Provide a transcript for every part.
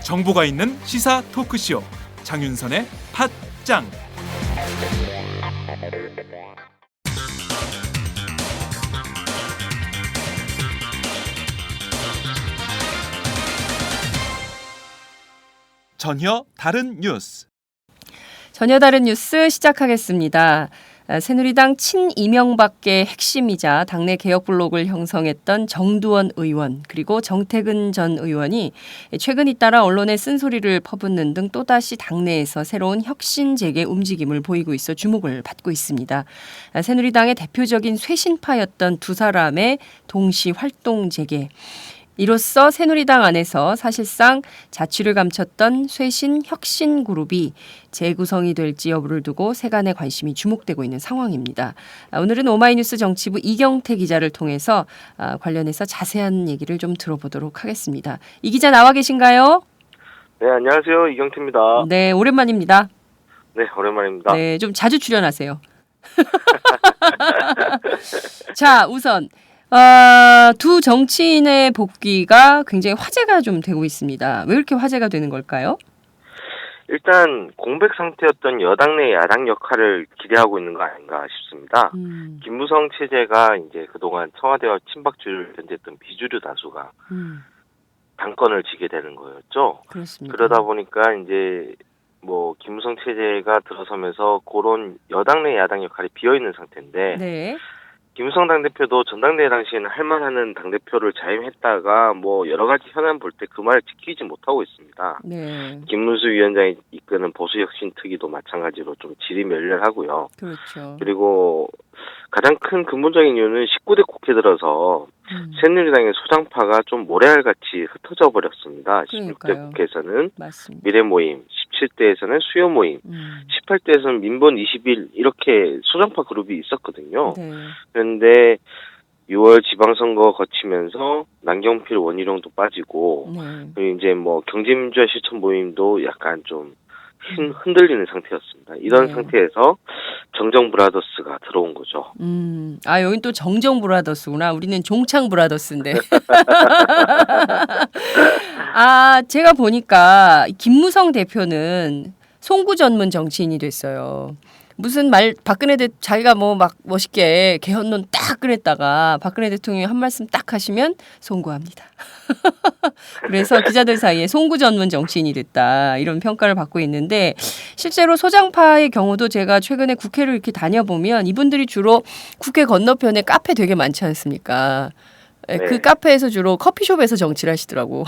정보가 있는 시사 토크쇼 장윤선의 팟짱. 전혀 다른 뉴스. 전혀 다른 뉴스 시작하겠습니다. 새누리당 친이명박계 핵심이자 당내 개혁 블록을 형성했던 정두원 의원 그리고 정태근 전 의원이 최근 잇따라 언론에 쓴소리를 퍼붓는 등 또다시 당내에서 새로운 혁신 재개 움직임을 보이고 있어 주목을 받고 있습니다. 새누리당의 대표적인 쇄신파였던 두 사람의 동시 활동 재개. 이로써 새누리당 안에서 사실상 자취를 감췄던 쇄신 혁신 그룹이 재구성이 될지 여부를 두고 세간의 관심이 주목되고 있는 상황입니다. 오늘은 오마이뉴스 정치부 이경태 기자를 통해서 관련해서 자세한 얘기를 좀 들어보도록 하겠습니다. 이 기자 나와 계신가요? 네, 안녕하세요. 이경태입니다. 네, 오랜만입니다. 네, 오랜만입니다. 네, 좀 자주 출연하세요. 자, 우선 두 정치인의 복귀가 굉장히 화제가 좀 되고 있습니다. 왜 이렇게 화제가 되는 걸까요? 일단 공백 상태였던 여당 내 야당 역할을 기대하고 있는 거 아닌가 싶습니다. 김무성 체제가 이제 그동안 청와대와 친박주의를 견제했던 비주류 다수가 당권을 지게 되는 거였죠. 그렇습니다. 그러다 보니까 이제 뭐 김무성 체제가 들어서면서 그런 여당 내 야당 역할이 비어 있는 상태인데. 네. 김무성 당대표도 전당대회 당시에는 할만하는 당대표를 자임했다가 뭐 여러 가지 현안 볼 때 그 말을 지키지 못하고 있습니다. 네. 김문수 위원장이 이끄는 보수혁신특위도 마찬가지로 좀 질이 멸렬하고요. 그렇죠. 그리고 가장 큰 근본적인 이유는 19대 국회 들어서 새누리당의 소장파가 좀 모래알같이 흩어져 버렸습니다. 그러니까요. 16대 국회에서는 맞습니다. 미래모임, 17대에서는 수요모임, 18대에서는 민본 21 이렇게 소장파 그룹이 있었거든요. 네. 그런데 6월 지방선거 거치면서 남경필 원희룡도 빠지고 네. 그리고 이제 뭐 경제민주화 실천 모임도 약간 좀 흔들리는 상태였습니다. 이런 네. 상태에서 정정 브라더스가 들어온 거죠. 여긴 또 정정 브라더스구나. 우리는 종창 브라더스인데. 제가 보니까 김무성 대표는 송구 전문 정치인이 됐어요. 무슨 박근혜 자기가 뭐 막 멋있게 개헌론 딱 꺼냈다가 박근혜 대통령이 한 말씀 딱 하시면 송구합니다. 그래서 기자들 사이에 송구 전문 정치인이 됐다 이런 평가를 받고 있는데 실제로 소장파의 경우도 제가 최근에 국회를 이렇게 다녀보면 이분들이 주로 국회 건너편에 카페 되게 많지 않습니까? 네. 그 카페에서 주로 커피숍에서 정치를 하시더라고.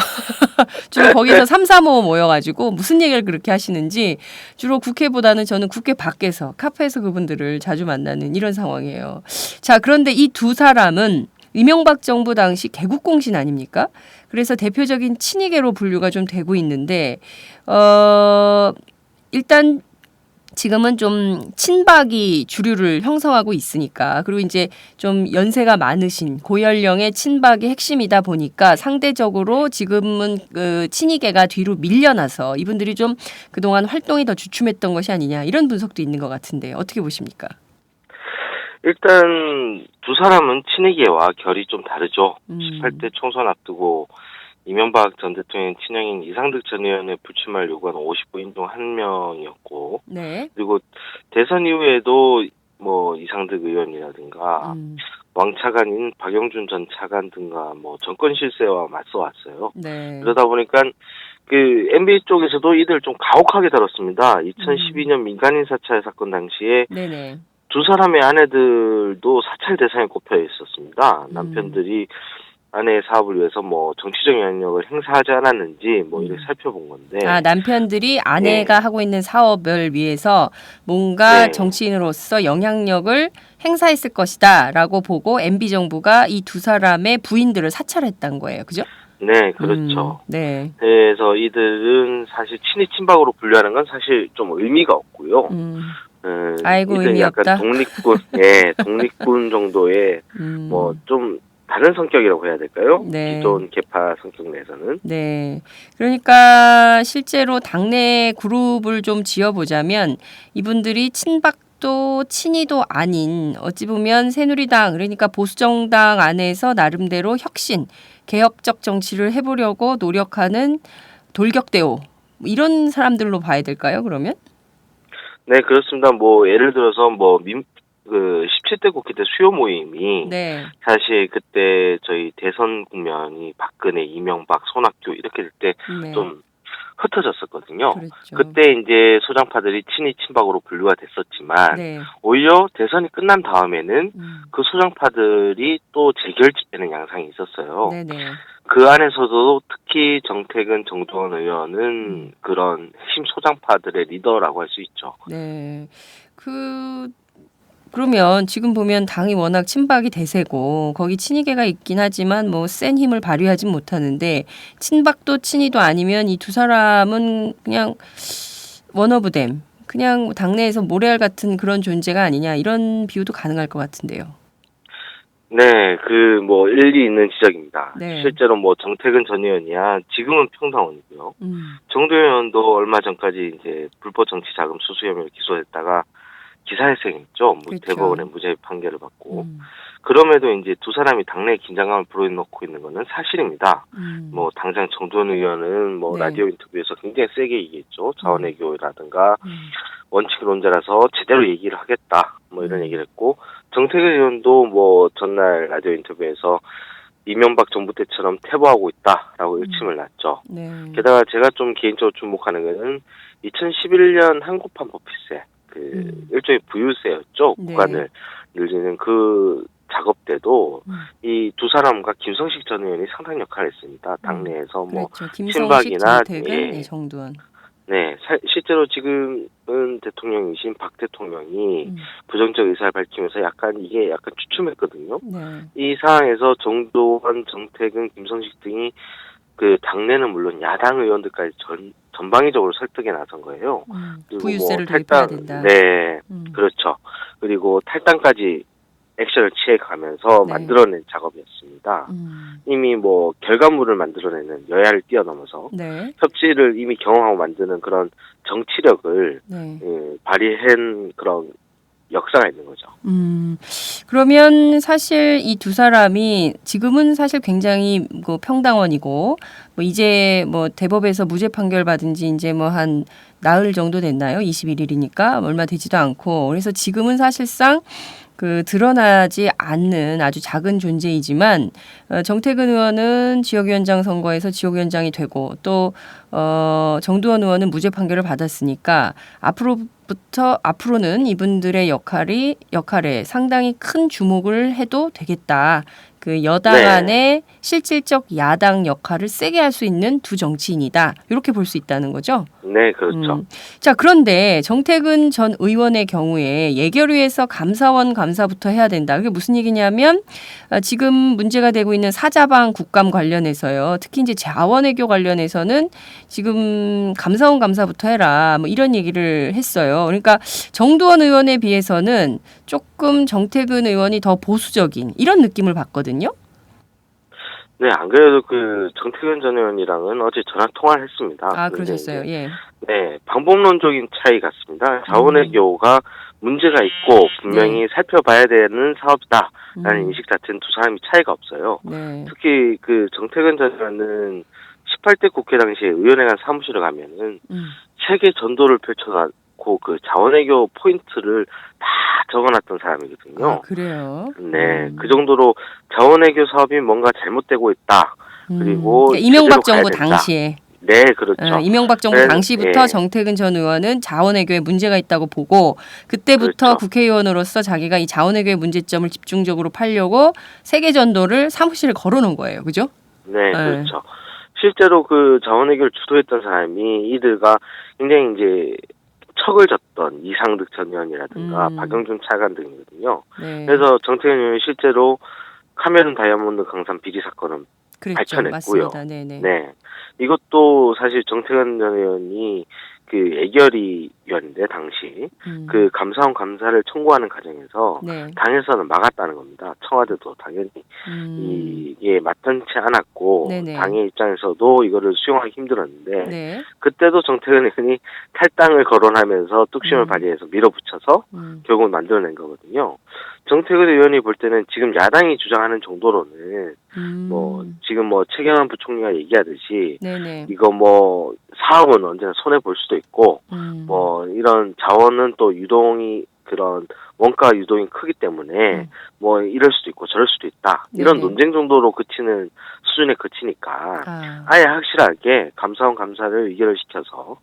주로 거기서 3, 4모 모여가지고 무슨 얘기를 그렇게 하시는지 주로 국회보다는 저는 국회 밖에서 카페에서 그분들을 자주 만나는 이런 상황이에요. 자, 그런데 이 두 사람은 이명박 정부 당시 개국공신 아닙니까? 그래서 대표적인 친이계로 분류가 좀 되고 있는데 일단 지금은 좀 친박이 주류를 형성하고 있으니까 그리고 이제 좀 연세가 많으신 고연령의 친박이 핵심이다 보니까 상대적으로 지금은 그 친이계가 뒤로 밀려나서 이분들이 좀 그동안 활동이 더 주춤했던 것이 아니냐 이런 분석도 있는 것 같은데 어떻게 보십니까? 일단 두 사람은 친이계와 결이 좀 다르죠. 18대 총선 앞두고 이명박 전 대통령 친형인 이상득 전 의원의 불출마를 요구한 50부인 중 한 명이었고, 네. 그리고 대선 이후에도 뭐 이상득 의원이라든가 왕차관인 박영준 전 차관 등과 뭐 정권 실세와 맞서 왔어요. 네. 그러다 보니까 그 MB 쪽에서도 이들 좀 가혹하게 다뤘습니다. 2012년 민간인 사찰 사건 당시에 네네. 두 사람의 아내들도 사찰 대상에 꼽혀 있었습니다. 남편들이 아내의 사업을 위해서 뭐 정치적 영향력을 행사하지 않았는지 뭐 이렇게 살펴본 건데. 남편들이 아내가 하고 있는 사업을 위해서 뭔가 정치인으로서 영향력을 행사했을 것이다라고 보고 MB 정부가 이 두 사람의 부인들을 사찰했던 거예요. 그죠? 네, 그렇죠. 네. 그래서 이들은 사실 친이 친박으로 분류하는 건 사실 좀 의미가 없고요. 아이고 의미 약간 없다. 독립군, 독립군 정도의 뭐 좀 다른 성격이라고 해야 될까요? 네. 기존 개파 성격 내에서는. 네. 그러니까 실제로 당내 그룹을 좀 지어보자면 이분들이 친박도 친이도 아닌 어찌 보면 새누리당 그러니까 보수정당 안에서 나름대로 혁신, 개혁적 정치를 해보려고 노력하는 돌격대오 이런 사람들로 봐야 될까요? 그러면? 네, 그렇습니다. 뭐 예를 들어서 그 17대 국회 때 수요 모임이 네. 사실 그때 저희 대선 국면이 박근혜, 이명박, 손학규 이렇게 될 때 네. 좀 흩어졌었거든요. 그렇죠. 그때 이제 소장파들이 친이 친박으로 분류가 됐었지만 네. 오히려 대선이 끝난 다음에는 그 소장파들이 또 재결집되는 양상이 있었어요. 네네. 그 안에서도 특히 정택은, 정두원 의원은 그런 핵심 소장파들의 리더라고 할 수 있죠. 네. 그러면 지금 보면 당이 워낙 친박이 대세고 거기 친이계가 있긴 하지만 뭐 센 힘을 발휘하진 못하는데 친박도 친이도 아니면 이 두 사람은 그냥 원오브댐 그냥 당내에서 모래알 같은 그런 존재가 아니냐 이런 비유도 가능할 것 같은데요. 네, 일리 있는 지적입니다. 네. 실제로 정택은 전 의원이야 지금은 평당원이고요. 정두원 의원도 얼마 전까지 이제 불법 정치 자금 수수 혐의로 기소됐다가 기사회생했죠. 그렇죠. 대법원의 무죄 판결을 받고. 그럼에도 이제 두 사람이 당내에 긴장감을 불어넣고 있는 것은 사실입니다. 당장 정두원 의원은 네. 라디오 인터뷰에서 굉장히 세게 얘기했죠. 자원외교라든가 원칙론자라서 제대로 얘기를 하겠다. 이런 얘기를 했고, 정택은 의원도 전날 라디오 인터뷰에서 이명박 정부 때처럼 퇴보하고 있다라고 일침을 놨죠. 네. 게다가 제가 좀 개인적으로 주목하는 것은 2011년 한국판 법피세 일종의 부유세였죠. 네. 구간을 늘리는 그 작업 때도 이 두 사람과 김성식 전 의원이 상당 역할을 했습니다. 당내에서 그렇죠. 김성식, 친박이나 정택은, 정두원. 네, 실제로 지금은 대통령이신 박 대통령이 부정적 의사를 밝히면서 이게 약간 주춤했거든요. 네. 이 상황에서 정두원, 정택은, 김성식 등이 그 당내는 물론 야당 의원들까지 전방위적으로 설득에 나선 거예요. 그리고 부유세를 도입해야 된다. 네, 그렇죠. 그리고 탈당까지 액션을 취해가면서 네. 만들어낸 작업이었습니다. 이미 결과물을 만들어내는 여야를 뛰어넘어서 네. 협치를 이미 경험하고 만드는 그런 정치력을 네. 발휘한 그런 역사가 있는 거죠. 그러면 사실 이 두 사람이 지금은 사실 굉장히 평당원이고 이제 대법에서 무죄 판결 받은 지 이제 한 나흘 정도 됐나요? 21일이니까 얼마 되지도 않고 그래서 지금은 사실상 드러나지 않는 아주 작은 존재이지만 정택은 의원은 지역위원장 선거에서 지역위원장이 되고 또 정두원 의원은 무죄 판결을 받았으니까 앞으로는 이분들의 역할에 상당히 큰 주목을 해도 되겠다. 여당 네. 안에 실질적 야당 역할을 세게 할 수 있는 두 정치인이다. 이렇게 볼 수 있다는 거죠. 네, 그렇죠. 자, 그런데 정택은 전 의원의 경우에 예결위에서 감사원 감사부터 해야 된다. 그게 무슨 얘기냐면 지금 문제가 되고 있는 사자방 국감 관련해서요. 특히 이제 자원외교 관련해서는 지금 감사원 감사부터 해라. 이런 얘기를 했어요. 그러니까 정두원 의원에 비해서는 조금 정택은 의원이 더 보수적인 이런 느낌을 받거든요. 네, 안 그래도 정택은 전 의원이랑은 어제 전화 통화를 했습니다. 아, 그러셨어요. 예. 네, 방법론적인 차이 같습니다. 자원외교가 문제가 있고 분명히 살펴봐야 되는 사업이다라는 인식 자체는 두 사람이 차이가 없어요. 네. 특히 정택은 전 의원은 18대 국회 당시에 의원회관 사무실에 가면은 세계 전도를 펼쳐놓고 자원외교 포인트를 다 적어놨던 사람이거든요. 아, 그래요? 네, 그 정도로 자원외교 사업이 뭔가 잘못되고 있다. 그리고 그러니까 이명박 제대로 가야 정부 된다. 당시에. 네, 그렇죠. 이명박 정부 네, 당시부터 예. 정택은 전 의원은 자원외교에 문제가 있다고 보고 그때부터 그렇죠. 국회의원으로서 자기가 이 자원외교의 문제점을 집중적으로 팔려고 세계 전도를 사무실에 걸어놓은 거예요. 그죠? 네, 그렇죠. 실제로 자원외교를 주도했던 사람이 이들과 굉장히 이제 척을 졌던 이상득 전 의원이라든가 박영준 차관 등이거든요. 네. 그래서 정택은 의원이 실제로 카메룬 다이아몬드 강산 비리 사건은 그랬죠. 밝혀냈고요. 맞습니다. 네네. 네, 이것도 사실 정택은 전 의원이 그 애결위원인데 당시 그 감사원 감사를 청구하는 과정에서 네. 당에서는 막았다는 겁니다. 청와대도 당연히 이게 마땅치 않았고 네네. 당의 입장에서도 이거를 수용하기 힘들었는데 네. 그때도 정태근 의원이 탈당을 거론하면서 뚝심을 발휘해서 밀어붙여서 결국은 만들어낸 거거든요. 정태근 의원이 볼 때는 지금 야당이 주장하는 정도로는 뭐 지금 뭐 최경환 부총리가 얘기하듯이 네네. 이거 뭐 사업은 언제나 손해 볼 수도 있고 뭐 이런 자원은 또 유동이 그런 원가 유동이 크기 때문에 뭐 이럴 수도 있고 저럴 수도 있다. 이런 네네. 논쟁 정도로 그치는 수준에 그치니까 아. 아예 확실하게 감사원 감사를 의결을 시켜서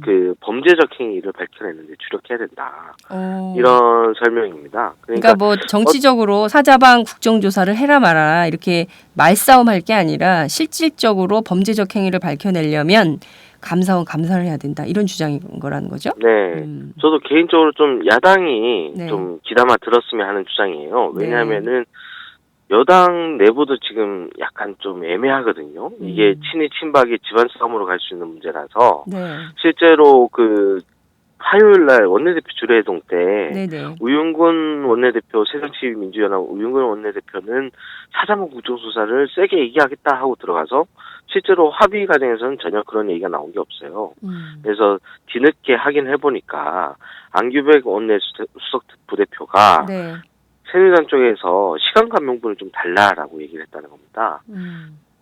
그 범죄적 행위를 밝혀내는데 주력해야 된다. 오. 이런 설명입니다. 그러니까 뭐 정치적으로 사자방 국정조사를 해라 마라 이렇게 말싸움할 게 아니라 실질적으로 범죄적 행위를 밝혀내려면 감사원 감사를 해야 된다 이런 주장인 거라는 거죠? 네, 저도 개인적으로 좀 야당이 네. 좀 귀담아 들었으면 하는 주장이에요. 네. 왜냐하면은 여당 내부도 지금 약간 좀 애매하거든요. 이게 친이 친박이 집안 싸움으로 갈 수 있는 문제라서 네. 실제로 그 화요일 날 원내대표 주례회동 때 네네. 우윤근 원내대표 새정치민주연합 우윤근 원내대표는 사자방 국정조사를 세게 얘기하겠다 하고 들어가서 실제로 합의 과정에서는 전혀 그런 얘기가 나온 게 없어요. 그래서 뒤늦게 확인해 보니까 안규백 원내수석 부대표가 네. 새누리당 쪽에서 시간 감명분을 좀 달라라고 얘기를 했다는 겁니다.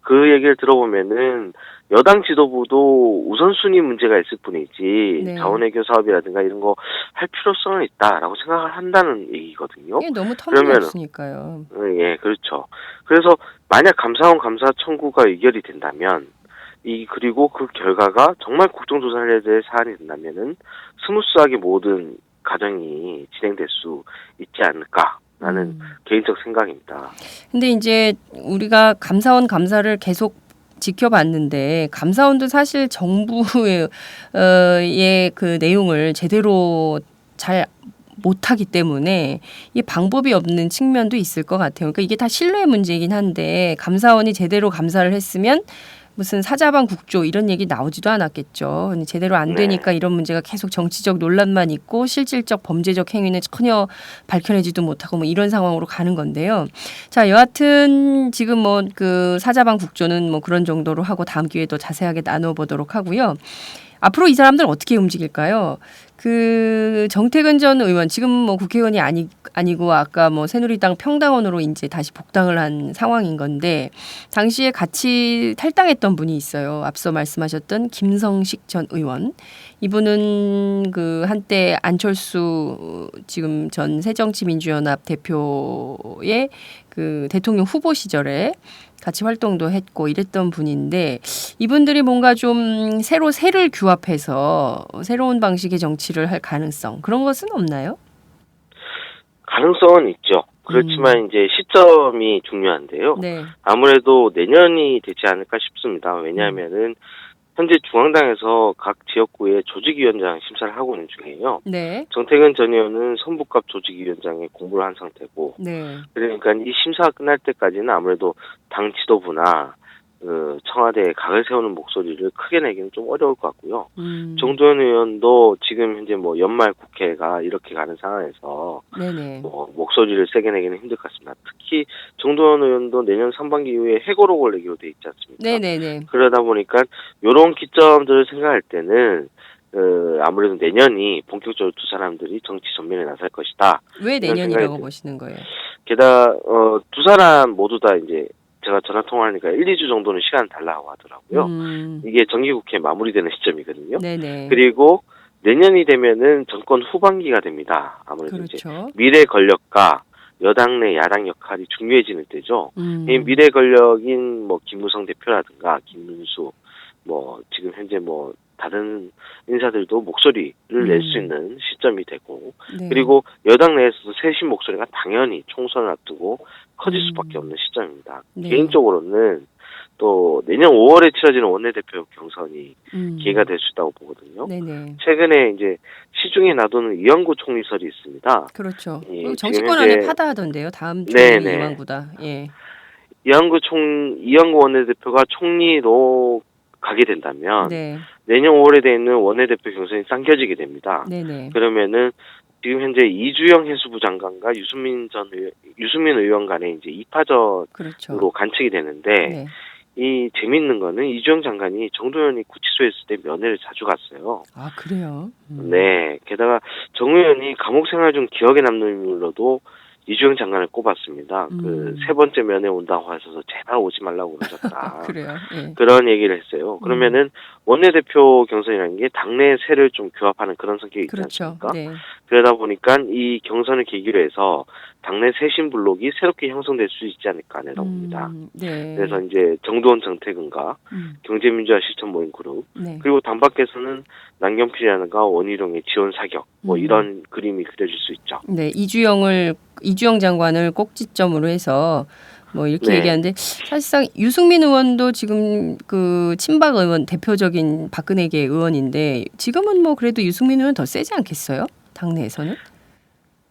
그 얘기를 들어보면은 여당 지도부도 우선순위 문제가 있을 뿐이지 네. 자원외교 사업이라든가 이런 거 할 필요성은 있다라고 생각을 한다는 얘기거든요. 이게 너무 터무니없으니까요. 예, 그렇죠. 그래서 만약 감사원 감사 청구가 의결이 된다면 그리고 그 결과가 정말 국정조사에 대해 사안이 된다면은 스무스하게 모든 과정이 진행될 수 있지 않을까라는 개인적 생각입니다. 근데 이제 우리가 감사원 감사를 계속 지켜봤는데 감사원도 사실 정부의 그 내용을 제대로 잘 못하기 때문에 이 방법이 없는 측면도 있을 것 같아요. 그러니까 이게 다 신뢰의 문제이긴 한데 감사원이 제대로 감사를 했으면 무슨 사자방 국조 이런 얘기 나오지도 않았겠죠. 제대로 안 되니까 이런 문제가 계속 정치적 논란만 있고 실질적 범죄적 행위는 전혀 밝혀내지도 못하고 뭐 이런 상황으로 가는 건데요. 자, 여하튼 지금 뭐 그 사자방 국조는 뭐 그런 정도로 하고 다음 기회에 또 자세하게 나눠보도록 하고요. 앞으로 이 사람들 어떻게 움직일까요? 그 정태근 전 의원 지금 뭐 국회의원이 아니고 아까 뭐 새누리당 평당원으로 이제 다시 복당을 한 상황인 건데 당시에 같이 탈당했던 분이 있어요. 앞서 말씀하셨던 김성식 전 의원. 이분은 그 한때 안철수 지금 전 새정치민주연합 대표의 그 대통령 후보 시절에 같이 활동도 했고 이랬던 분인데 이분들이 뭔가 좀 새로 세를 규합해서 새로운 방식의 정치를 할 가능성 그런 것은 없나요? 가능성은 있죠. 그렇지만 이제 시점이 중요한데요. 네. 아무래도 내년이 되지 않을까 싶습니다. 왜냐하면은 현재 중앙당에서 각 지역구에 조직위원장 심사를 하고 있는 중이에요. 네. 정태근 전 의원은 선부급 조직위원장에 공부를 한 상태고, 네. 그러니까 이 심사가 끝날 때까지는 아무래도 당 지도부나 청와대에 각을 세우는 목소리를 크게 내기는 좀 어려울 것 같고요. 정도현 의원도 지금 현재 뭐 연말 국회가 이렇게 가는 상황에서 네네. 뭐 목소리를 세게 내기는 힘들 것 같습니다. 특히 정도현 의원도 내년 상반기 이후에 해고록을 내기로 돼 있지 않습니까? 네네네. 그러다 보니까 이런 기점들을 생각할 때는 아무래도 내년이 본격적으로 두 사람들이 정치 전면에 나설 것이다. 왜 이런 내년이라고 생각이 보시는 거예요? 게다가 두 사람 모두 다 이제 제가 전화 통화하니까 1, 2주 정도는 시간 달라고 하더라고요. 이게 정기국회 마무리되는 시점이거든요. 네네. 그리고 내년이 되면은 정권 후반기가 됩니다. 아무래도 이제 그렇죠. 미래 권력과 여당 내 야당 역할이 중요해지는 때죠. 이 미래 권력인 뭐 김무성 대표라든가 김문수 뭐 지금 현재 뭐 다른 인사들도 목소리를 낼 수 있는 시점이 되고 네. 그리고 여당 내에서도 쇄신 목소리가 당연히 총선을 앞두고 커질 수밖에 없는 시점입니다. 네. 개인적으로는 또 내년 5월에 치러지는 원내대표 경선이 기회가 될 수 있다고 보거든요. 네네. 최근에 이제 시중에 놔두는 이완구 총리설이 있습니다. 그렇죠. 예, 정치권 지금 안에 현재- 파다하던데요. 다음 네네. 총리 이완구다. 예. 이완구 원내대표가 총리로 가게 된다면 네. 내년 5월에 돼 있는 원내대표 경선이 당겨지게 됩니다. 네네. 그러면은 지금 현재 이주영 해수부 장관과 유승민 의원 간의 이제 2파전으로 그렇죠. 관측이 되는데 네. 이 재밌는 거는 이주영 장관이 정도현이 구치소에 있을 때 면회를 자주 갔어요. 아 그래요. 네. 게다가 정 의원이 감옥 생활 중 기억에 남는 인물로도 이주영 장관을 꼽았습니다. 그 세 번째 면회 온다고 하셔서 제발 오지 말라고 그러셨다. 그래요. 예. 그런 얘기를 했어요. 그러면은 원내대표 경선이라는 게 당내 세를 좀 규합하는 그런 성격이 있지 그렇죠. 않습니까? 네. 그러다 보니까 이 경선을 계기로 해서 당내 쇄신 블록이 새롭게 형성될 수 있지 않을까 내다봅니다. 네. 그래서 이제 정두원 정태근과 경제민주화 실천 모임 그룹 네. 그리고 당 밖에서는 남경필이라든가 원희룡의 지원 사격 뭐 이런 그림이 그려질 수 있죠. 네. 이주영 장관을 꼭지점으로 해서 뭐 이렇게 네. 얘기하는데 사실상 유승민 의원도 지금 그 친박 의원 대표적인 박근혜계 의원인데 지금은 뭐 그래도 유승민 의원 더 세지 않겠어요? 당내에서는?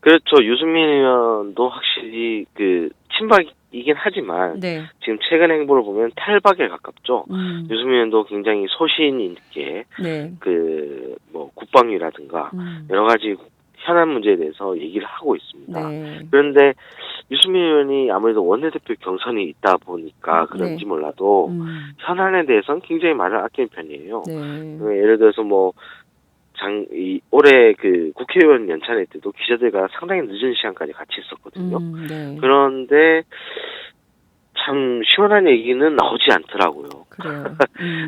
그렇죠. 유승민 의원도 확실히 그 친박이긴 하지만 네. 지금 최근 행보를 보면 탈박에 가깝죠. 유승민 의원도 굉장히 소신 있게 네. 그 뭐 국방위라든가 여러 가지 현안 문제에 대해서 얘기를 하고 있습니다. 네. 그런데 유승민 의원이 아무래도 원내대표 경선이 있다 보니까 그런지 네. 몰라도 현안에 대해서는 굉장히 말을 아끼는 편이에요. 네. 예를 들어서 뭐 올해 그 국회의원 연찬회 때도 기자들과 상당히 늦은 시간까지 같이 있었거든요. 네. 그런데 참 시원한 얘기는 나오지 않더라고요. 그래요.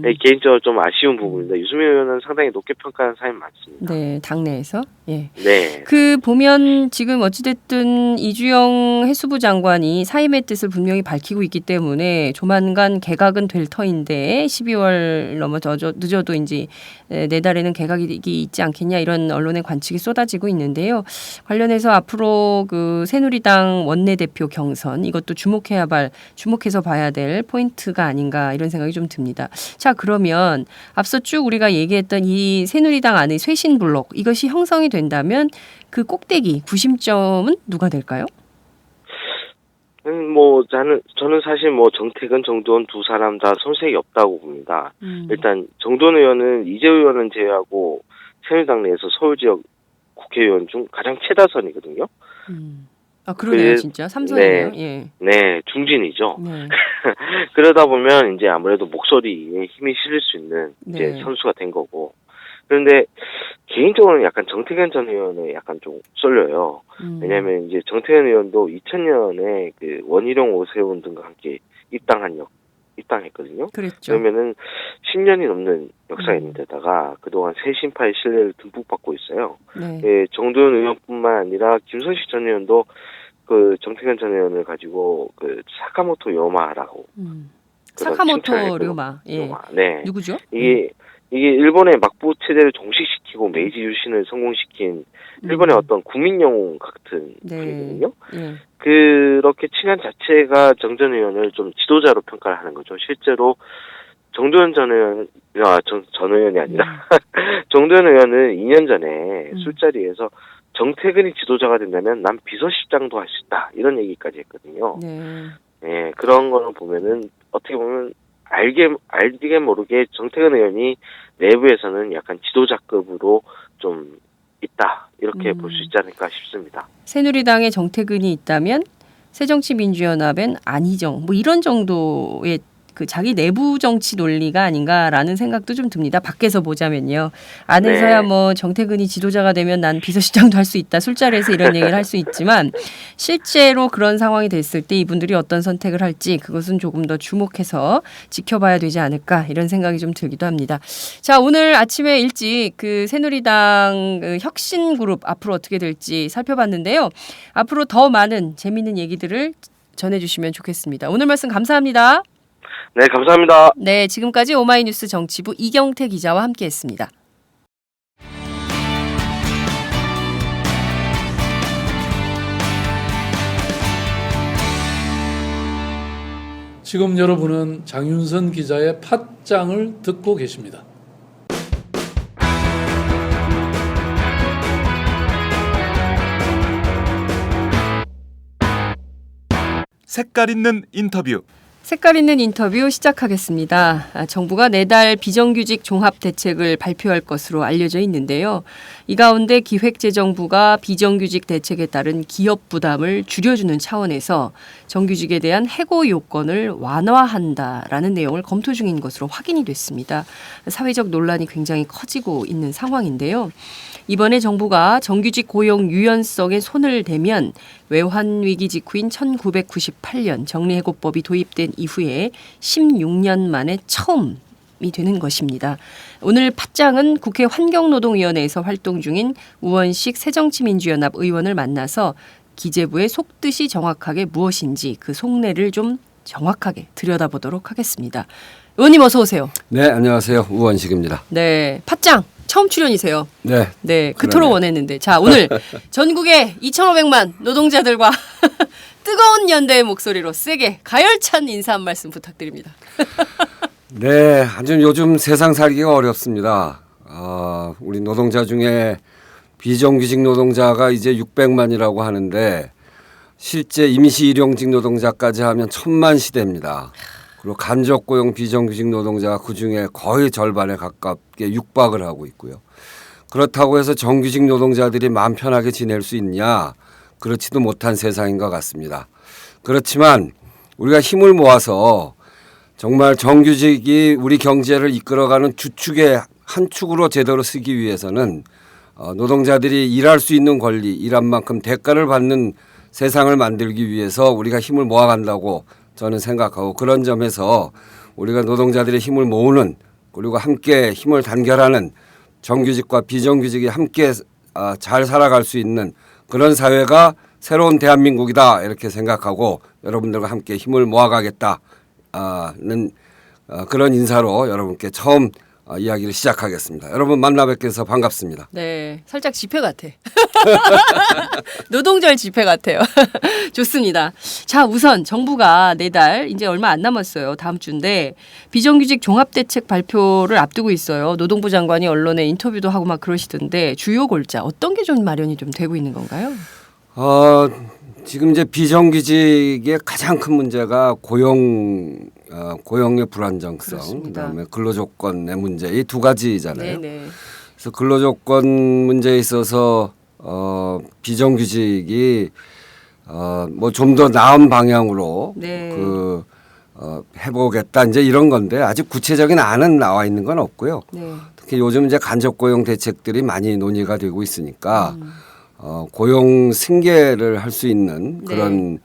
네, 개인적으로 좀 아쉬운 부분입니다. 유승민 의원은 상당히 높게 평가하는 사람이 많습니다. 네, 당내에서. 예. 네. 그 보면 지금 어찌됐든 이주영 해수부 장관이 사임의 뜻을 분명히 밝히고 있기 때문에 조만간 개각은 될 터인데 12월 늦어도 이제 내달에는 개각이 있지 않겠냐 이런 언론의 관측이 쏟아지고 있는데요. 관련해서 앞으로 그 새누리당 원내대표 경선 이것도 주목해서 봐야 될 포인트가 아닌가 이런 생각이 좀 듭니다. 자, 그러면 앞서 쭉 우리가 얘기했던 이 새누리당 안의 쇄신 블록 이것이 형성이 된다면 그 꼭대기 구심점은 누가 될까요? 뭐 저는 사실 뭐 정태근, 정두원 두 사람 다 손색이 없다고 봅니다. 일단 정두원 의원은 이재 의원은 제외하고 새누리당 내에서 서울 지역 국회의원 중 가장 최다선이거든요. 아 그러네요, 진짜 삼선이네요. 네, 예. 네, 중진이죠. 네. 그러다 보면 이제 아무래도 목소리에 힘이 실릴 수 있는 이제 네. 선수가 된 거고. 그런데 개인적으로는 약간 정태근 전 의원에 약간 좀 쏠려요. 왜냐하면 이제 정태근 의원도 2000년에 그 원희룡, 오세훈 등과 함께 입당했거든요. 그랬죠. 그러면은 10년이 넘는 역사가 있는데다가 그동안 새신파의 신뢰를 듬뿍 받고 있어요. 네. 예, 정두원 의원뿐만 아니라 김선식 전 의원도 그 정태근 전 의원을 가지고 그 사카모토 요마라고 사카모토 료마. 예. 요마. 네. 누구죠? 이게 일본의 막부 체제를 종식시키고 메이지 유신을 성공시킨 일본의 어떤 국민 영웅 같은 분이거든요. 예. 그렇게 칭한 자체가 정 전 의원을 좀 지도자로 평가를 하는 거죠. 실제로 정두원 전 의원, 전 의원이 아니라 정두원 의원은 2년 전에 술자리에서 정태근이 지도자가 된다면 난 비서실장도 할 수 있다 이런 얘기까지 했거든요. 네. 예, 그런 거는 보면은 어떻게 보면 알게 모르게 정태근 의원이 내부에서는 약간 지도자급으로 좀 있다 이렇게 볼 수 있지 않을까 싶습니다. 새누리당에 정태근이 있다면 새정치민주연합엔 안희정 뭐 이런 정도의 그 자기 내부 정치 논리가 아닌가라는 생각도 좀 듭니다. 밖에서 보자면요. 안에서야 네. 뭐 정태근이 지도자가 되면 난 비서실장도 할 수 있다. 술자리에서 이런 얘기를 할 수 있지만 실제로 그런 상황이 됐을 때 이분들이 어떤 선택을 할지 그것은 조금 더 주목해서 지켜봐야 되지 않을까 이런 생각이 좀 들기도 합니다. 자, 오늘 아침에 일찍 그 새누리당 그 혁신그룹 앞으로 어떻게 될지 살펴봤는데요. 앞으로 더 많은 재미있는 얘기들을 전해주시면 좋겠습니다. 오늘 말씀 감사합니다. 네, 감사합니다. 네, 지금까지 오마이뉴스 정치부 이경태 기자와 함께했습니다. 지금 여러분은 장윤선 기자의 팟짱을 듣고 계십니다. 색깔 있는 인터뷰. 색깔 있는 인터뷰 시작하겠습니다. 정부가 내달 비정규직 종합 대책을 발표할 것으로 알려져 있는데요. 이 가운데 기획재정부가 비정규직 대책에 따른 기업 부담을 줄여주는 차원에서 정규직에 대한 해고 요건을 완화한다라는 내용을 검토 중인 것으로 확인이 됐습니다. 사회적 논란이 굉장히 커지고 있는 상황인데요. 이번에 정부가 정규직 고용 유연성에 손을 대면 외환위기 직후인 1998년 정리해고법이 도입된 이후에 16년 만에 처음이 되는 것입니다. 오늘 팟짱은 국회 환경노동위원회에서 활동 중인 우원식 새정치민주연합 의원을 만나서 기재부의 속뜻이 정확하게 무엇인지 그 속내를 좀 정확하게 들여다보도록 하겠습니다. 의원님 어서 오세요. 네, 안녕하세요. 우원식입니다. 네, 팟짱 처음 출연이세요. 네. 네, 그토록 원했는데. 자, 오늘 전국의 2,500만 노동자들과 뜨거운 연대의 목소리로 세게 가열찬 인사 한 말씀 부탁드립니다. 네, 아주 요즘 세상 살기가 어렵습니다. 우리 노동자 중에 비정규직 노동자가 이제 600만이라고 하는데 실제 임시 일용직 노동자까지 하면 1,000만 시대입니다. 그리고 간접 고용 비정규직 노동자가 그중에 거의 절반에 가깝게 육박을 하고 있고요. 그렇다고 해서 정규직 노동자들이 마음 편하게 지낼 수 있냐? 그렇지도 못한 세상인 것 같습니다. 그렇지만 우리가 힘을 모아서 정말 정규직이 우리 경제를 이끌어가는 주축의 한 축으로 제대로 쓰기 위해서는 노동자들이 일할 수 있는 권리, 일한 만큼 대가를 받는 세상을 만들기 위해서 우리가 힘을 모아간다고 저는 생각하고 그런 점에서 우리가 노동자들의 힘을 모으는 그리고 함께 힘을 단결하는 정규직과 비정규직이 함께 잘 살아갈 수 있는 그런 사회가 새로운 대한민국이다 이렇게 생각하고 여러분들과 함께 힘을 모아가겠다는 그런 인사로 여러분께 처음 이야기를 시작하겠습니다. 여러분 만나 뵙게 해서 반갑습니다. 네, 살짝 집회 같아. 노동절 집회 같아요. 좋습니다. 자, 우선 정부가 내달 이제 얼마 안 남았어요. 다음 주인데 비정규직 종합대책 발표를 앞두고 있어요. 노동부 장관이 언론에 인터뷰도 하고 막 그러시던데 주요 골자 어떤 게 좀 마련이 좀 되고 있는 건가요? 지금 이제 비정규직의 가장 큰 문제가 고용의 불안정성, 그렇습니다. 그다음에 근로조건의 문제 이 두 가지잖아요. 네네. 그래서 근로조건 문제에 있어서 비정규직이 뭐 좀 더 나은 방향으로 네. 해보겠다 이제 이런 건데 아직 구체적인 안은 나와 있는 건 없고요. 네. 특히 요즘 이제 간접 고용 대책들이 많이 논의가 되고 있으니까 고용 승계를 할 수 있는 그런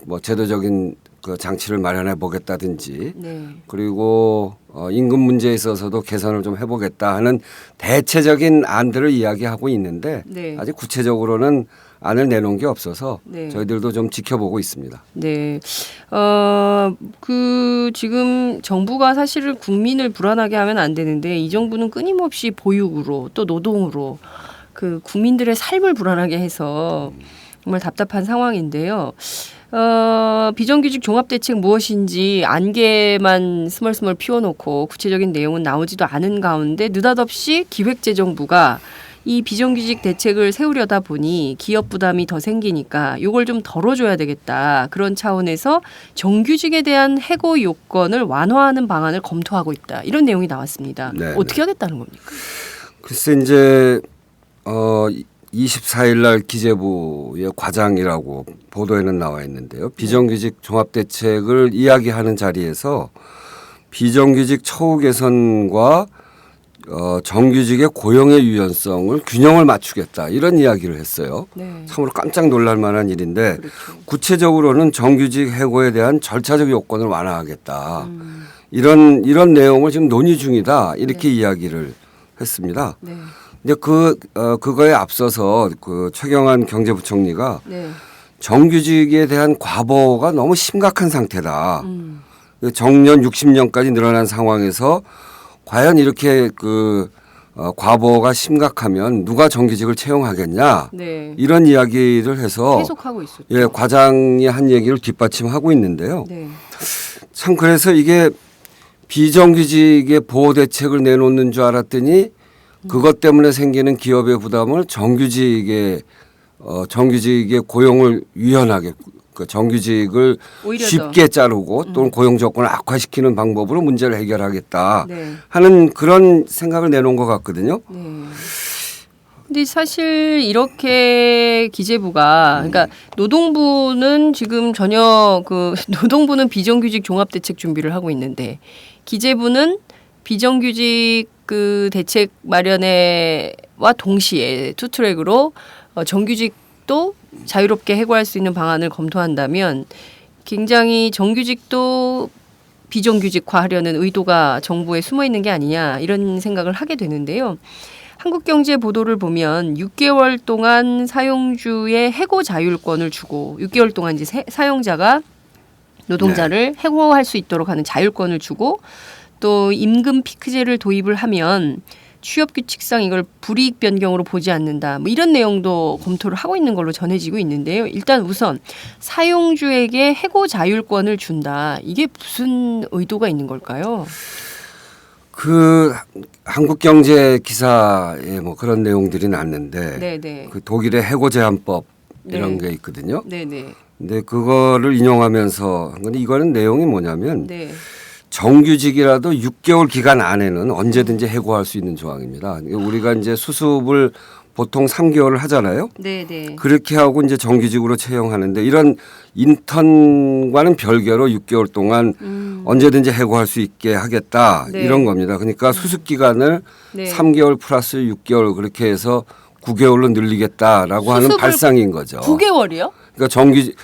뭐 제도적인 그 장치를 마련해 보겠다든지 네. 그리고 임금 문제에 있어서도 개선을 좀 해보겠다 하는 대체적인 안들을 이야기하고 있는데 네. 아직 구체적으로는 안을 내놓은 게 없어서 네. 저희들도 좀 지켜보고 있습니다. 네. 지금 정부가 사실은 국민을 불안하게 하면 안 되는데 이 정부는 끊임없이 보육으로 또 노동으로 그 국민들의 삶을 불안하게 해서 정말 답답한 상황인데요. 비정규직 종합대책 무엇인지 안개만 스멀스멀 피워놓고 구체적인 내용은 나오지도 않은 가운데 느닷없이 기획재정부가 이 비정규직 대책을 세우려다 보니 기업 부담이 더 생기니까 이걸 좀 덜어줘야 되겠다. 그런 차원에서 정규직에 대한 해고 요건을 완화하는 방안을 검토하고 있다. 이런 내용이 나왔습니다. 네, 어떻게 하겠다는 겁니까? 글쎄 이제 24일 날 기재부의 과장이라고 보도에는 나와 있는데요. 비정규직 종합대책을 이야기하는 자리에서 비정규직 처우 개선과 정규직의 고용의 유연성을 균형을 맞추겠다 이런 이야기를 했어요. 네. 참으로 깜짝 놀랄 만한 일인데 그렇죠. 구체적으로는 정규직 해고에 대한 절차적 요건을 완화하겠다. 이런 내용을 지금 논의 중이다 이렇게 이야기를 했습니다. 네. 근데 그거에 앞서서 그 최경환 경제부총리가 네. 정규직에 대한 과보가 너무 심각한 상태다. 정년 60년까지 늘어난 상황에서 과연 이렇게 과보가 심각하면 누가 정규직을 채용하겠냐 네. 이런 이야기를 해서 계속하고 있었죠. 예, 과장이 한 얘기를 뒷받침하고 있는데요. 네. 참 그래서 이게 비정규직의 보호 대책을 내놓는 줄 알았더니 그것 때문에 생기는 기업의 부담을 정규직의 고용을 유연하게 그 정규직을 오히려 쉽게 자르고 또는 고용 조건을 악화시키는 방법으로 문제를 해결하겠다 네. 하는 그런 생각을 내놓은 것 같거든요. 네. 근데 사실 이렇게 기재부가 그러니까 노동부는 지금 전혀 그 노동부는 비정규직 종합대책 준비를 하고 있는데 기재부는 비정규직 그 대책 마련에와 동시에 투트랙으로 정규직도 자유롭게 해고할 수 있는 방안을 검토한다면 굉장히 정규직도 비정규직화하려는 의도가 정부에 숨어 있는 게 아니냐 이런 생각을 하게 되는데요. 한국경제 보도를 보면 6개월 동안 사용주의 해고 자율권을 주고 6개월 동안 이제 사용자가 노동자를 해고할 수 있도록 하는 자율권을 주고 또 임금 피크제를 도입을 하면 취업 규칙상 이걸 불이익 변경으로 보지 않는다. 뭐 이런 내용도 검토를 하고 있는 걸로 전해지고 있는데요. 일단 우선 사용주에게 해고 자율권을 준다. 이게 무슨 의도가 있는 걸까요? 그 한국경제 기사에 뭐 그런 내용들이 났는데 네네. 그 독일의 해고 제한법 이런 네. 게 있거든요. 네네. 근데 그거를 인용하면서 한 건데 이거는 내용이 뭐냐면 네. 정규직이라도 6개월 기간 안에는 언제든지 해고할 수 있는 조항입니다. 우리가 이제 수습을 보통 3개월을 하잖아요. 네네. 그렇게 하고 이제 정규직으로 채용하는데 이런 인턴과는 별개로 6개월 동안 언제든지 해고할 수 있게 하겠다 네. 이런 겁니다. 그러니까 수습 기간을 네. 3개월 플러스 6개월 그렇게 해서 9개월로 늘리겠다라고 하는 수습을 발상인 거죠. 9개월이요? 그러니까 정규직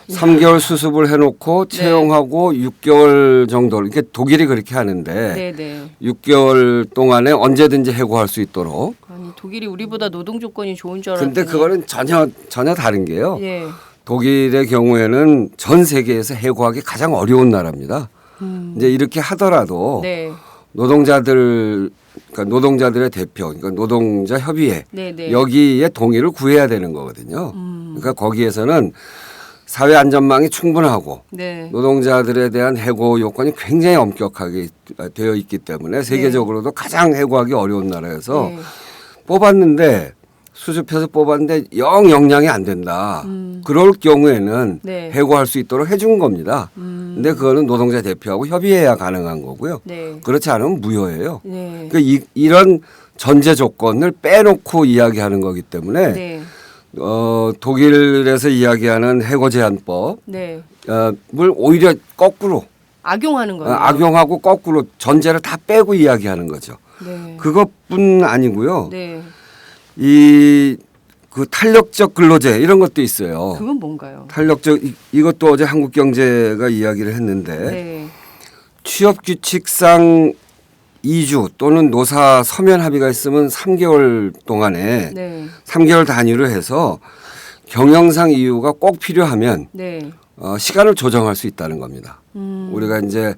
3개월 수습을 해놓고 채용하고 6개월 정도를 이게 독일이 그렇게 하는데 네네. 6개월 동안에 언제든지 해고할 수 있도록. 아니 독일이 우리보다 노동 조건이 좋은 줄 알았더니. 근데 그거는 전혀 다른 게요. 예. 독일의 경우에는 전 세계에서 해고하기 가장 어려운 나라입니다. 이제 이렇게 하더라도 네. 노동자들의 대표, 그러니까 노동자 협의회 네네. 여기에 동의를 구해야 되는 거거든요. 그러니까 거기에서는 사회 안전망이 충분하고 네. 노동자들에 대한 해고 요건이 굉장히 엄격하게 되어 있기 때문에 세계적으로도 가장 해고하기 어려운 나라여서 네. 뽑았는데 수습해서 뽑았는데 영 영향이 안 된다. 그럴 경우에는 네. 해고할 수 있도록 해준 겁니다. 근데 그거는 노동자 대표하고 협의해야 가능한 거고요. 네. 그렇지 않으면 무효예요. 네. 그러니까 이런 전제 조건을 빼놓고 이야기하는 거기 때문에 네. 독일에서 이야기하는 해고 제한법 네. 을 오히려 거꾸로 악용하는 거예요. 악용하고 거꾸로 전제를 다 빼고 이야기하는 거죠. 네. 그것뿐 아니고요. 네. 그 탄력적 근로제 이런 것도 있어요. 그건 뭔가요? 탄력적 이것도 어제 한국경제가 이야기를 했는데 네. 취업 규칙상 2주 또는 노사 서면 합의가 있으면 3개월 동안에 네. 3개월 단위로 해서 경영상 이유가 꼭 필요하면 네. 시간을 조정할 수 있다는 겁니다. 우리가 이제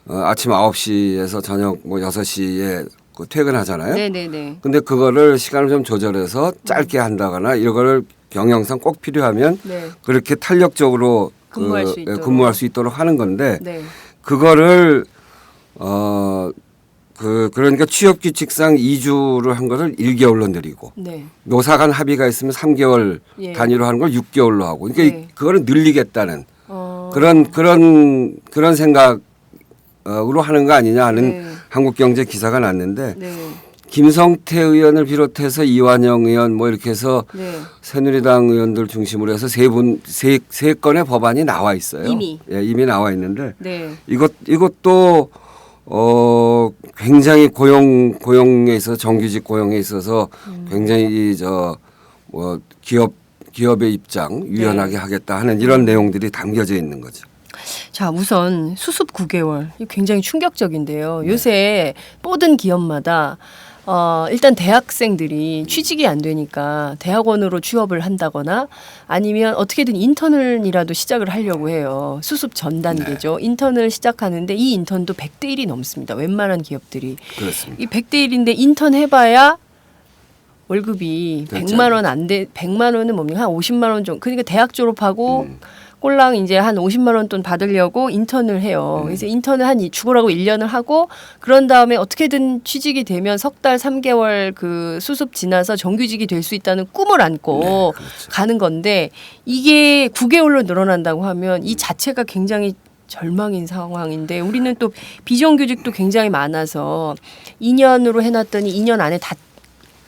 아침 9시에서 저녁 뭐 6시에 퇴근하잖아요. 네네네. 근데 그거를 시간을 좀 조절해서 짧게 한다거나 이거를 경영상 꼭 필요하면 네. 그렇게 탄력적으로 근무할 수 수 있도록 하는 건데 네. 그거를 그러니까 취업 규칙상 2주를 한 것을 1개월로 늘리고 네. 노사 간 합의가 있으면 3개월 예. 단위로 하는 걸 6개월로 하고 그러니까 네. 그거를 늘리겠다는 어. 그런 생각으로 하는 거 아니냐 하는 네. 한국경제 기사가 났는데 네. 김성태 의원을 비롯해서 이완영 의원 뭐 이렇게 해서 네. 새누리당 의원들 중심으로 해서 세 건의 법안이 나와 있어요. 이미. 예, 이미 나와 있는데 네. 이것도 굉장히 고용에 있어서 정규직 고용에 있어서 굉장히 기업의 입장 유연하게 네. 하겠다 하는 이런 내용들이 담겨져 있는 거죠. 자, 우선 수습 9개월. 이거 굉장히 충격적인데요. 네. 요새 모든 기업마다 일단 대학생들이 취직이 안 되니까 대학원으로 취업을 한다거나 아니면 어떻게든 인턴을이라도 시작을 하려고 해요. 수습 전 단계죠. 네. 인턴을 시작하는데 이 인턴도 100대 1이 넘습니다. 웬만한 기업들이. 그렇습니다. 이 100대 1인데 인턴 해봐야 월급이 그렇죠. 100만 원 안 돼. 100만 원은 뭡니까? 한 50만 원 정도. 그러니까 대학 졸업하고 꼴랑 이제 한 50만 원 돈 받으려고 인턴을 해요. 그래서 인턴을 죽으라고 1년을 하고 그런 다음에 어떻게든 취직이 되면 석 달 3개월 그 수습 지나서 정규직이 될 수 있다는 꿈을 안고 가는 건데 이게 9개월로 늘어난다고 하면 이 자체가 굉장히 절망인 상황인데 우리는 또 비정규직도 굉장히 많아서 2년으로 해놨더니 2년 안에 다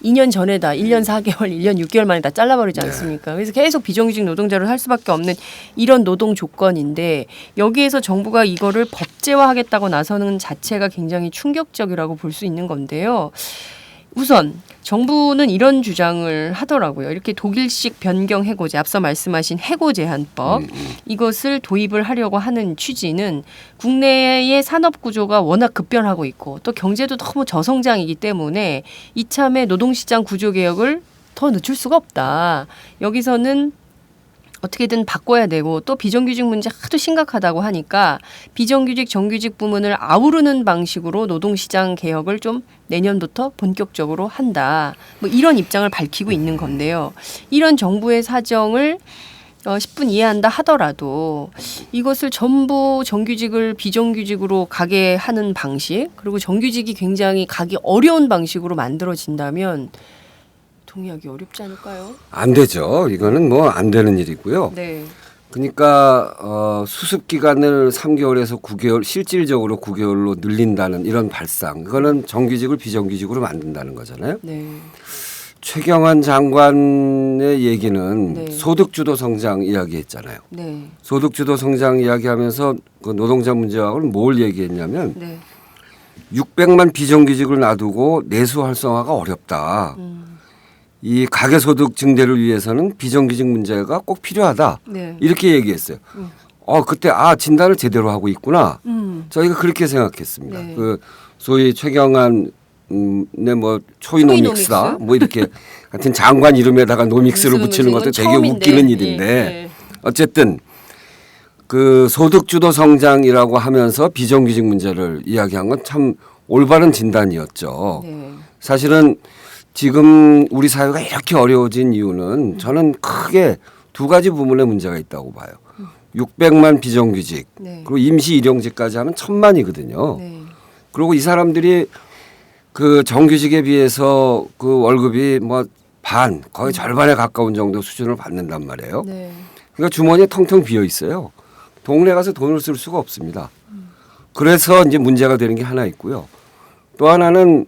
2년 전에 다 1년 4개월, 1년 6개월 만에 다 잘라버리지 않습니까? 그래서 계속 비정규직 노동자를 할 수밖에 없는 이런 노동 조건인데 여기에서 정부가 이거를 법제화하겠다고 나서는 자체가 굉장히 충격적이라고 볼 수 있는 건데요. 우선 정부는 이런 주장을 하더라고요. 이렇게 독일식 변경 해고제, 앞서 말씀하신 해고 제한법 이것을 도입을 하려고 하는 취지는 국내의 산업 구조가 워낙 급변하고 있고 또 경제도 너무 저성장이기 때문에 이참에 노동시장 구조 개혁을 더 늦출 수가 없다. 여기서는 어떻게든 바꿔야 되고 또 비정규직 문제 하도 심각하다고 하니까 비정규직 정규직 부문을 아우르는 방식으로 노동시장 개혁을 좀 내년부터 본격적으로 한다. 뭐 이런 입장을 밝히고 있는 건데요. 이런 정부의 사정을 10분 이해한다 하더라도 이것을 전부 정규직을 비정규직으로 가게 하는 방식 그리고 정규직이 굉장히 가기 어려운 방식으로 만들어진다면 동의하기 어렵지 않을까요? 안 되죠. 이거는 뭐 안 되는 일이고요. 네. 그러니까 수습 기간을 3개월에서 9개월 실질적으로 9개월로 늘린다는 이런 발상. 이거는 정규직을 비정규직으로 만든다는 거잖아요. 네. 최경환 장관의 얘기는 네. 소득주도 성장 이야기했잖아요. 네. 소득주도 성장 이야기하면서 그 노동자 문제하고는 뭘 얘기했냐면 네. 600만 비정규직을 놔두고 내수 활성화가 어렵다. 이 가계소득 증대를 위해서는 비정규직 문제가 꼭 필요하다. 네. 이렇게 얘기했어요. 그때 진단을 제대로 하고 있구나. 저희가 그렇게 생각했습니다. 네. 그 소위 최경환 뭐 초이노믹스다. 뭐 이렇게 하여튼 장관 이름에다가 노믹스를 붙이는 것도 되게 처음인데. 웃기는 일인데 예. 어쨌든 그 소득주도 성장이라고 하면서 비정규직 문제를 이야기한 건 참 올바른 진단이었죠. 네. 사실은 지금 우리 사회가 이렇게 어려워진 이유는 저는 크게 두 가지 부분에 문제가 있다고 봐요. 600만 비정규직 네. 그리고 임시 일용직까지 하면 1000만이거든요. 네. 그리고 이 사람들이 그 정규직에 비해서 그 월급이 뭐 거의 절반에 가까운 정도 수준을 받는단 말이에요. 네. 그러니까 주머니에 텅텅 비어 있어요. 동네 가서 돈을 쓸 수가 없습니다. 그래서 이제 문제가 되는 게 하나 있고요. 또 하나는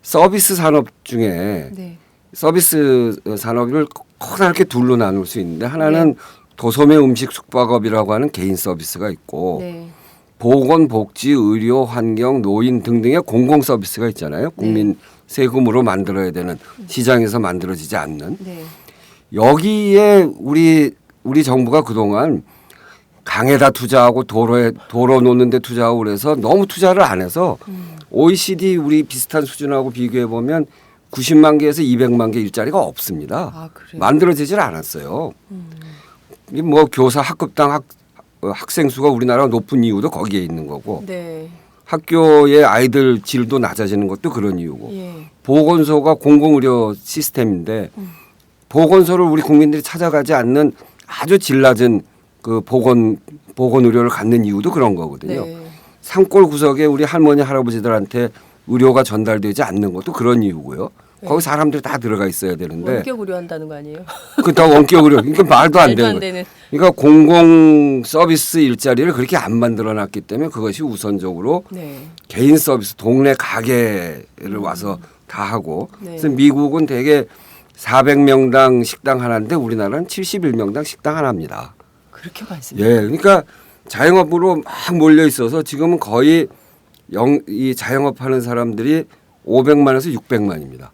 서비스 산업 중에 네. 서비스 산업을 커다랗게 둘로 나눌 수 있는데 하나는 도소매 음식 숙박업이라고 하는 개인 서비스가 있고 네. 보건, 복지, 의료, 환경, 노인 등등의 공공 서비스가 있잖아요. 국민 세금으로 만들어야 되는 시장에서 만들어지지 않는. 네. 여기에 우리 정부가 그동안 강에다 투자하고 도로 놓는 데 투자하고 그래서 너무 투자를 안 해서 OECD 우리 비슷한 수준하고 비교해 보면 90만 개에서 200만 개 일자리가 없습니다. 아, 그래요? 만들어지질 않았어요. 이 뭐 교사 학급당 학생 수가 우리나라가 높은 이유도 거기에 있는 거고 네. 학교의 아이들 질도 낮아지는 것도 그런 이유고 예. 보건소가 공공의료 시스템인데 보건소를 우리 국민들이 찾아가지 않는 아주 질 낮은 그 보건 의료를 갖는 이유도 그런 거거든요. 네. 산골 구석에 우리 할머니 할아버지들한테 의료가 전달되지 않는 것도 그런 이유고요. 거기 사람들이 다 들어가 있어야 되는데 원격 의료한다는 거 아니에요? 그다 원격 의료 그러니까 말도 안 되는 거예요. 되는. 그러니까 공공 서비스 일자리를 그렇게 안 만들어놨기 때문에 그것이 우선적으로 네. 개인 서비스 동네 가게를 와서 다 하고 네. 그래서 미국은 대개 400명당 식당 하나인데 우리나라는 71명당 식당 하나입니다. 그렇게 많습니다. 예, 그러니까 자영업으로 막 몰려 있어서 지금은 거의 이 자영업하는 사람들이 500만에서 600만입니다.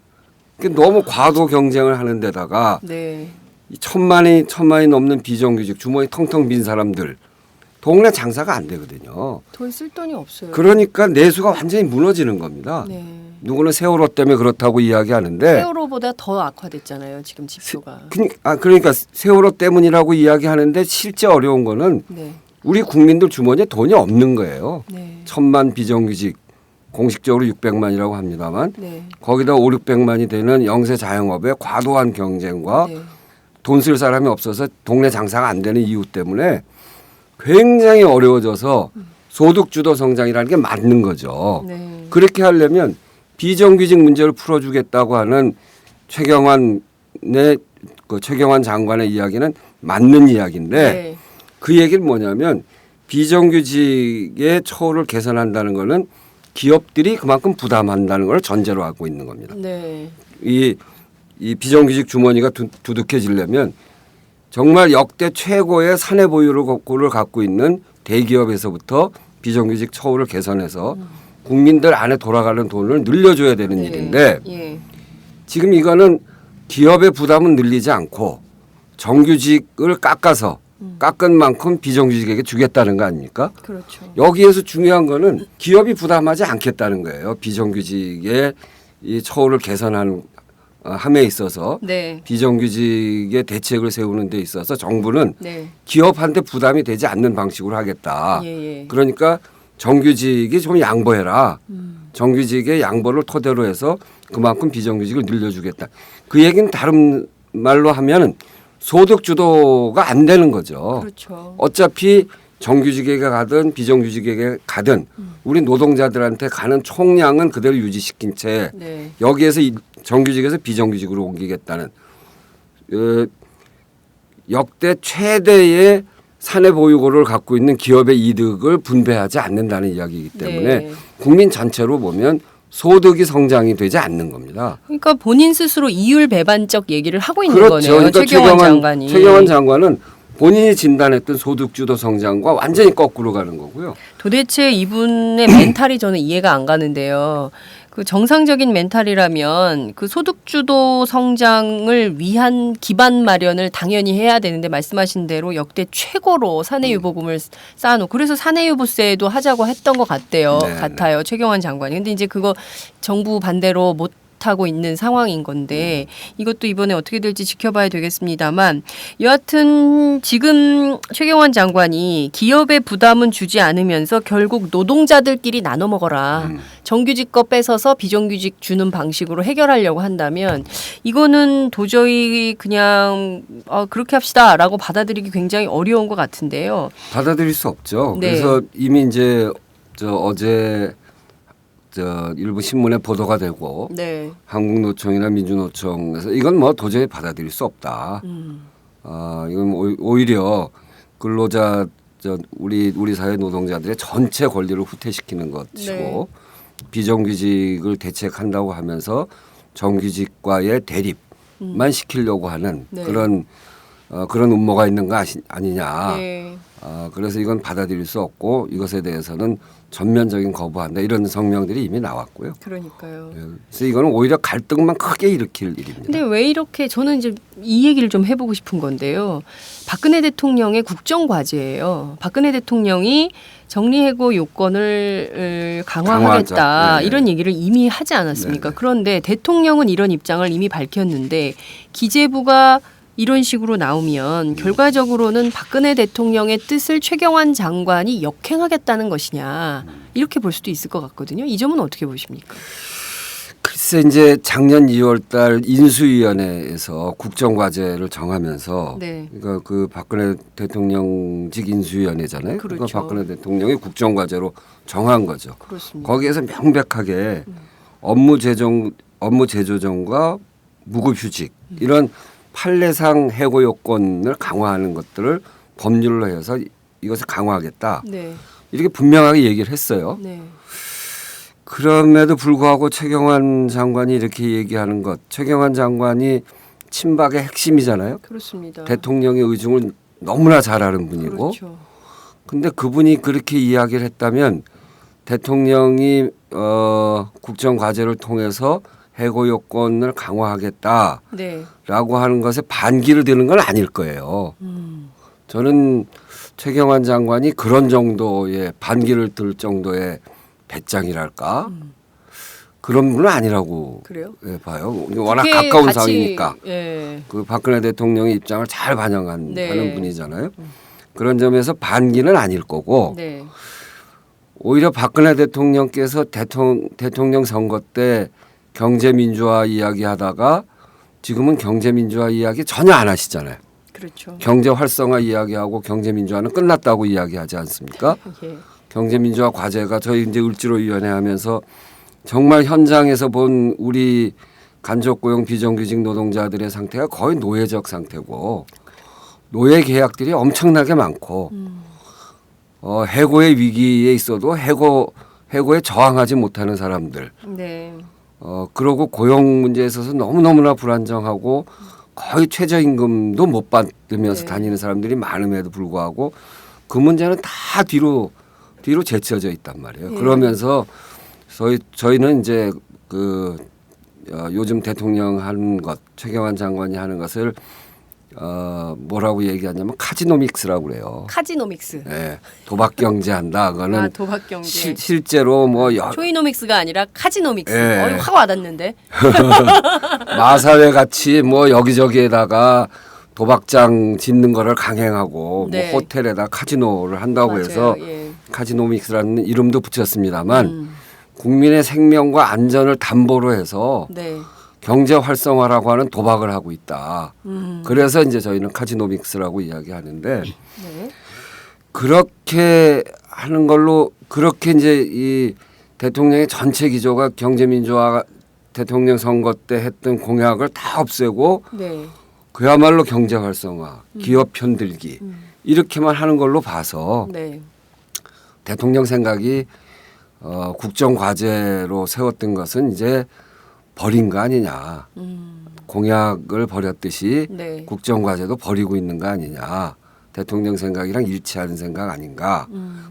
그러니까 너무 과도 경쟁을 하는 데다가 네. 이 천만이 넘는 비정규직 주머니 텅텅 빈 사람들 동네 장사가 안 되거든요. 돈 쓸 돈이 없어요. 그러니까 내수가 완전히 무너지는 겁니다. 네. 누구는 세월호 때문에 그렇다고 이야기하는데 세월호보다 더 악화됐잖아요. 지금 지표가. 그러니까 세월호 때문이라고 이야기하는데 실제 어려운 거는 네. 우리 국민들 주머니에 돈이 없는 거예요. 네. 1000만 비정규직 공식적으로 600만이라고 합니다만 네. 거기다 5, 600만이 되는 영세 자영업의 과도한 경쟁과 네. 돈 쓸 사람이 없어서 동네 장사가 안 되는 이유 때문에 굉장히 어려워져서 소득주도 성장이라는 게 맞는 거죠. 네. 그렇게 하려면 비정규직 문제를 풀어주겠다고 하는 최경환 장관의 이야기는 맞는 이야기인데 네. 그 얘기는 뭐냐면 비정규직의 처우를 개선한다는 거는 기업들이 그만큼 부담한다는 걸 전제로 하고 있는 겁니다. 네. 이 비정규직 주머니가 두둑해지려면 정말 역대 최고의 사내 보유를 갖고 있는 대기업에서부터 비정규직 처우를 개선해서 국민들 안에 돌아가는 돈을 늘려줘야 되는 네. 일인데 예. 지금 이거는 기업의 부담은 늘리지 않고 정규직을 깎은 만큼 비정규직에게 주겠다는 거 아닙니까? 그렇죠. 여기에서 중요한 거는 기업이 부담하지 않겠다는 거예요. 비정규직의 이 처우를 개선하는 함에 있어서 네. 비정규직의 대책을 세우는 데 있어서 정부는 네. 기업한테 부담이 되지 않는 방식으로 하겠다. 예, 예. 그러니까 정규직이 좀 양보해라. 정규직의 양보를 토대로 해서 그만큼 비정규직을 늘려주겠다. 그 얘기는 다른 말로 하면 소득 주도가 안 되는 거죠. 그렇죠. 어차피 정규직에게 가든 비정규직에게 가든 우리 노동자들한테 가는 총량은 그대로 유지시킨 채 네. 여기에서 정규직에서 비정규직으로 옮기겠다는 역대 최대의 사내 보유고를 갖고 있는 기업의 이득을 분배하지 않는다는 이야기이기 때문에 네. 국민 전체로 보면 소득이 성장이 되지 않는 겁니다. 그러니까 본인 스스로 이율 배반적 얘기를 하고 있는 그렇죠. 거네요. 그러니까 최경환 장관이. 최경환 장관은 본인이 진단했던 소득주도 성장과 완전히 거꾸로 가는 거고요. 도대체 이분의 멘탈이 저는 이해가 안 가는데요. 그 정상적인 멘탈이라면 그 소득주도 성장을 위한 기반 마련을 당연히 해야 되는데 말씀하신 대로 역대 최고로 사내유보금을 쌓아놓고 그래서 사내유보세도 하자고 했던 것 같아요. 최경환 장관이. 근데 이제 그거 정부 반대로 못 하고 있는 상황인 건데 이것도 이번에 어떻게 될지 지켜봐야 되겠습니다만 여하튼 지금 최경환 장관이 기업의 부담은 주지 않으면서 결국 노동자들끼리 나눠 먹어라. 정규직 거 뺏어서 비정규직 주는 방식으로 해결하려고 한다면 이거는 도저히 그냥 그렇게 합시다라고 받아들이기 굉장히 어려운 것 같은데요. 받아들일 수 없죠. 네. 그래서 이미 이제 어제 일부 신문에 보도가 되고 네. 한국노총이나 민주노총에서 이건 뭐 도저히 받아들일 수 없다. 이건 오히려 근로자 우리 사회 노동자들의 전체 권리를 후퇴시키는 것이고 네. 비정규직을 대책한다고 하면서 정규직과의 대립만 시키려고 하는 네. 그런 음모가 있는 거 아니냐. 네. 그래서 이건 받아들일 수 없고 이것에 대해서는 전면적인 거부한다 이런 성명들이 이미 나왔고요. 그러니까요. 그래서 이거는 오히려 갈등만 크게 일으킬 일입니다. 근데 왜 이렇게 저는 이제 이 얘기를 좀 해보고 싶은 건데요. 박근혜 대통령의 국정과제예요. 박근혜 대통령이 정리해고 요건을 강화하겠다 강화하자. 네. 이런 얘기를 이미 하지 않았습니까? 네. 그런데 대통령은 이런 입장을 이미 밝혔는데 기재부가 이런 식으로 나오면 결과적으로는 박근혜 대통령의 뜻을 최경환 장관이 역행하겠다는 것이냐 이렇게 볼 수도 있을 것 같거든요. 이 점은 어떻게 보십니까? 글쎄 이제 작년 2월달 인수위원회에서 국정과제를 정하면서 네. 그러니까 그 박근혜 대통령직 인수위원회잖아요. 그렇죠. 그러니까 박근혜 대통령이 국정과제로 정한 거죠. 그렇습니다. 거기에서 명백하게 업무 재조정과 무급휴직 이런 판례상 해고 요건을 강화하는 것들을 법률로 해서 이것을 강화하겠다. 네. 이렇게 분명하게 얘기를 했어요. 네. 그럼에도 불구하고 최경환 장관이 이렇게 얘기하는 것. 최경환 장관이 친박의 핵심이잖아요. 그렇습니다. 대통령의 의중을 너무나 잘 아는 분이고. 그렇죠. 근데 그분이 그렇게 이야기를 했다면 대통령이 국정과제를 통해서 해고 요건을 강화하겠다라고 네. 하는 것에 반기를 드는 건 아닐 거예요. 저는 최경환 장관이 그런 정도의 반기를 들 정도의 배짱이랄까 그런 분은 아니라고 그래요? 봐요. 워낙 그렇게 가까운 같이, 사이니까 예. 그 박근혜 대통령의 입장을 잘 반영하는 네. 분이잖아요. 그런 점에서 반기는 아닐 거고 네. 오히려 박근혜 대통령께서 대통령 선거 때 경제 민주화 이야기하다가 지금은 경제민주화 이야기 전혀 안 하시잖아요. 그렇죠. 경제 활성화 이야기하고 경제민주화는 끝났다고 이야기하지 않습니까? 예. 경제민주화 과제가 저희 이제 을지로위원회 하면서 정말 현장에서 본 우리 간접고용 비정규직 노동자들의 상태가 거의 노예적 상태고 노예 계약들이 엄청나게 많고 해고의 위기에 있어도 해고에 저항하지 못하는 사람들 네. 그러고 고용 문제에 있어서 너무너무나 불안정하고 거의 최저임금도 못 받으면서 네. 다니는 사람들이 많음에도 불구하고 그 문제는 다 뒤로 제쳐져 있단 말이에요. 네. 그러면서 저희는 이제 요즘 대통령 하는 것, 최경환 장관이 하는 것을 뭐라고 얘기하냐면 카지노믹스라고 그래요. 카지노믹스. 네, 도박 경제한다. 그거는 도박 경제. 실제로 뭐 초이노믹스가 아니라 카지노믹스. 예. 확 와닿는데. 마사회 같이 뭐 여기저기에다가 도박장 짓는 거를 강행하고 네. 뭐 호텔에다 카지노를 한다고 맞아요. 해서 예. 카지노믹스라는 이름도 붙였습니다만 국민의 생명과 안전을 담보로 해서 네. 경제 활성화라고 하는 도박을 하고 있다. 그래서 이제 저희는 카지노믹스라고 이야기하는데 네. 그렇게 하는 걸로 그렇게 이제 이 대통령의 전체 기조가 경제민주화 대통령 선거 때 했던 공약을 다 없애고 네. 그야말로 경제 활성화, 기업 편들기 이렇게만 하는 걸로 봐서 네. 대통령 생각이 국정 과제로 세웠던 것은 이제 버린 거 아니냐. 공약을 버렸듯이 네. 국정 과제도 버리고 있는 거 아니냐. 대통령 생각이랑 일치하는 생각 아닌가.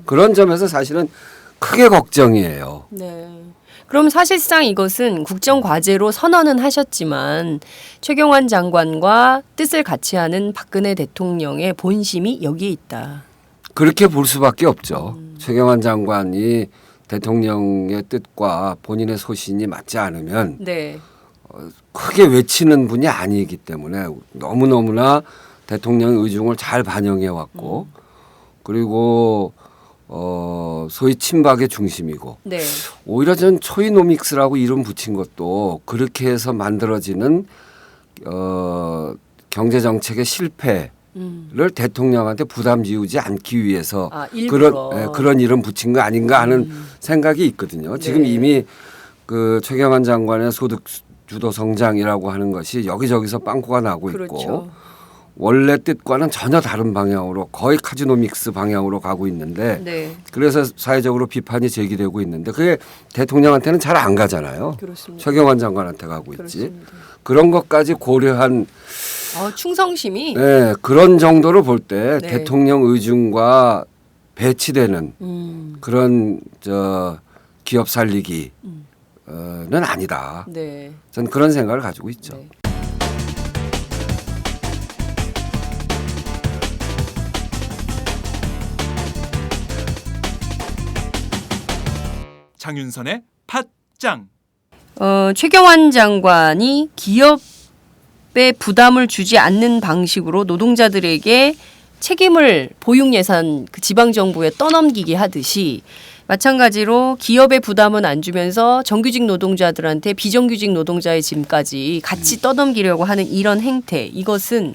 그런 점에서 사실은 크게 걱정이에요. 네. 그럼 사실상 이것은 국정 과제로 선언은 하셨지만 최경환 장관과 뜻을 같이 하는 박근혜 대통령의 본심이 여기에 있다. 그렇게 볼 수밖에 없죠. 최경환 장관이 대통령의 뜻과 본인의 소신이 맞지 않으면 네. 크게 외치는 분이 아니기 때문에 너무너무나 대통령의 의중을 잘 반영해 왔고 그리고 소위 친박의 중심이고 네. 오히려 전 초이노믹스라고 이름 붙인 것도 그렇게 해서 만들어지는 경제 정책의 실패를 대통령한테 부담 지우지 않기 위해서 일부러. 그런 이름 붙인 거 아닌가 하는 생각이 있거든요. 지금 네. 이미 그 최경환 장관의 소득 주도 성장이라고 하는 것이 여기저기서 빵꾸가 나고 있고 그렇죠. 원래 뜻과는 전혀 다른 방향으로 거의 카지노믹스 방향으로 가고 있는데 네. 그래서 사회적으로 비판이 제기되고 있는데 그게 대통령한테는 잘 안 가잖아요. 그렇습니다. 최경환 장관한테 가고 있지. 그렇습니다. 그런 것까지 고려한 충성심이 네, 그런 정도로 볼 때 네. 대통령 의중과 배치되는 그런 기업 살리기는 아니다. 네. 저는 그런 생각을 가지고 있죠. 네. 장윤선의 팟짱. 최경환 장관이 기업에 부담을 주지 않는 방식으로 노동자들에게 책임을 보육 예산 그 지방 정부에 떠넘기게 하듯이 마찬가지로 기업의 부담은 안 주면서 정규직 노동자들한테 비정규직 노동자의 짐까지 같이 떠넘기려고 하는 이런 행태, 이것은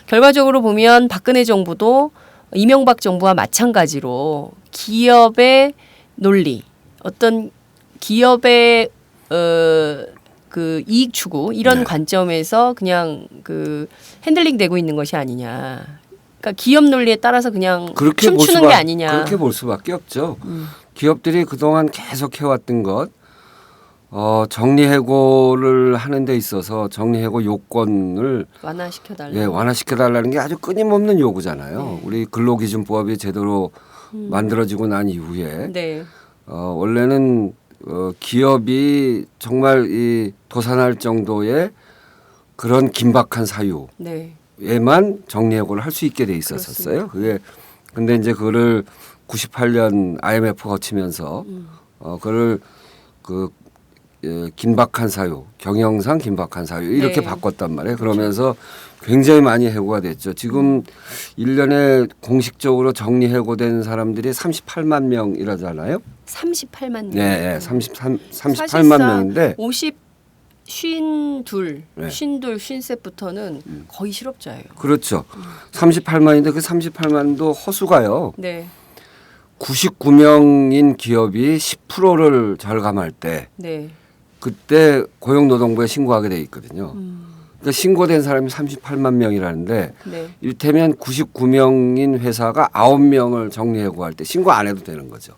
결과적으로 보면 박근혜 정부도 이명박 정부와 마찬가지로 기업의 논리, 어떤 기업의 그 이익 추구 이런 네. 관점에서 그냥 그 핸들링 되고 있는 것이 아니냐. 그러니까 기업 논리에 따라서 그냥 춤추는 게 아니냐. 그렇게 볼 수밖에 없죠. 기업들이 그동안 계속 해왔던 것 정리해고를 하는 데 있어서 정리해고 요건을 완화시켜달라. 완화시켜달라는 게 아주 끊임없는 요구잖아요. 네. 우리 근로기준법이 제대로 만들어지고 난 이후에 네. 원래는 기업이 정말 이 도산할 정도의 그런 긴박한 사유 네. 에만 정리해고를 할 수 있게 돼 있었어요. 그게 근데 이제 그거를 98년 IMF 거치면서 그거를 긴박한 사유, 경영상 긴박한 사유 이렇게 네. 바꿨단 말이에요. 그러면서 굉장히 많이 해고가 됐죠. 지금 1년에 공식적으로 정리해고된 사람들이 38만 명이라잖아요. 38만 명. 네, 38만 사실상 명인데 52, 네. 52, 53부터는 거의 실업자예요. 그렇죠. 38만인데 그 38만도 허수가요. 네. 99명인 기업이 10%를 절감할 때 네. 그때 고용노동부에 신고하게 돼 있거든요. 그러니까 신고된 사람이 38만 명이라는데 네. 이를테면 99명인 회사가 9명을 정리해고할 때 신고 안 해도 되는 거죠.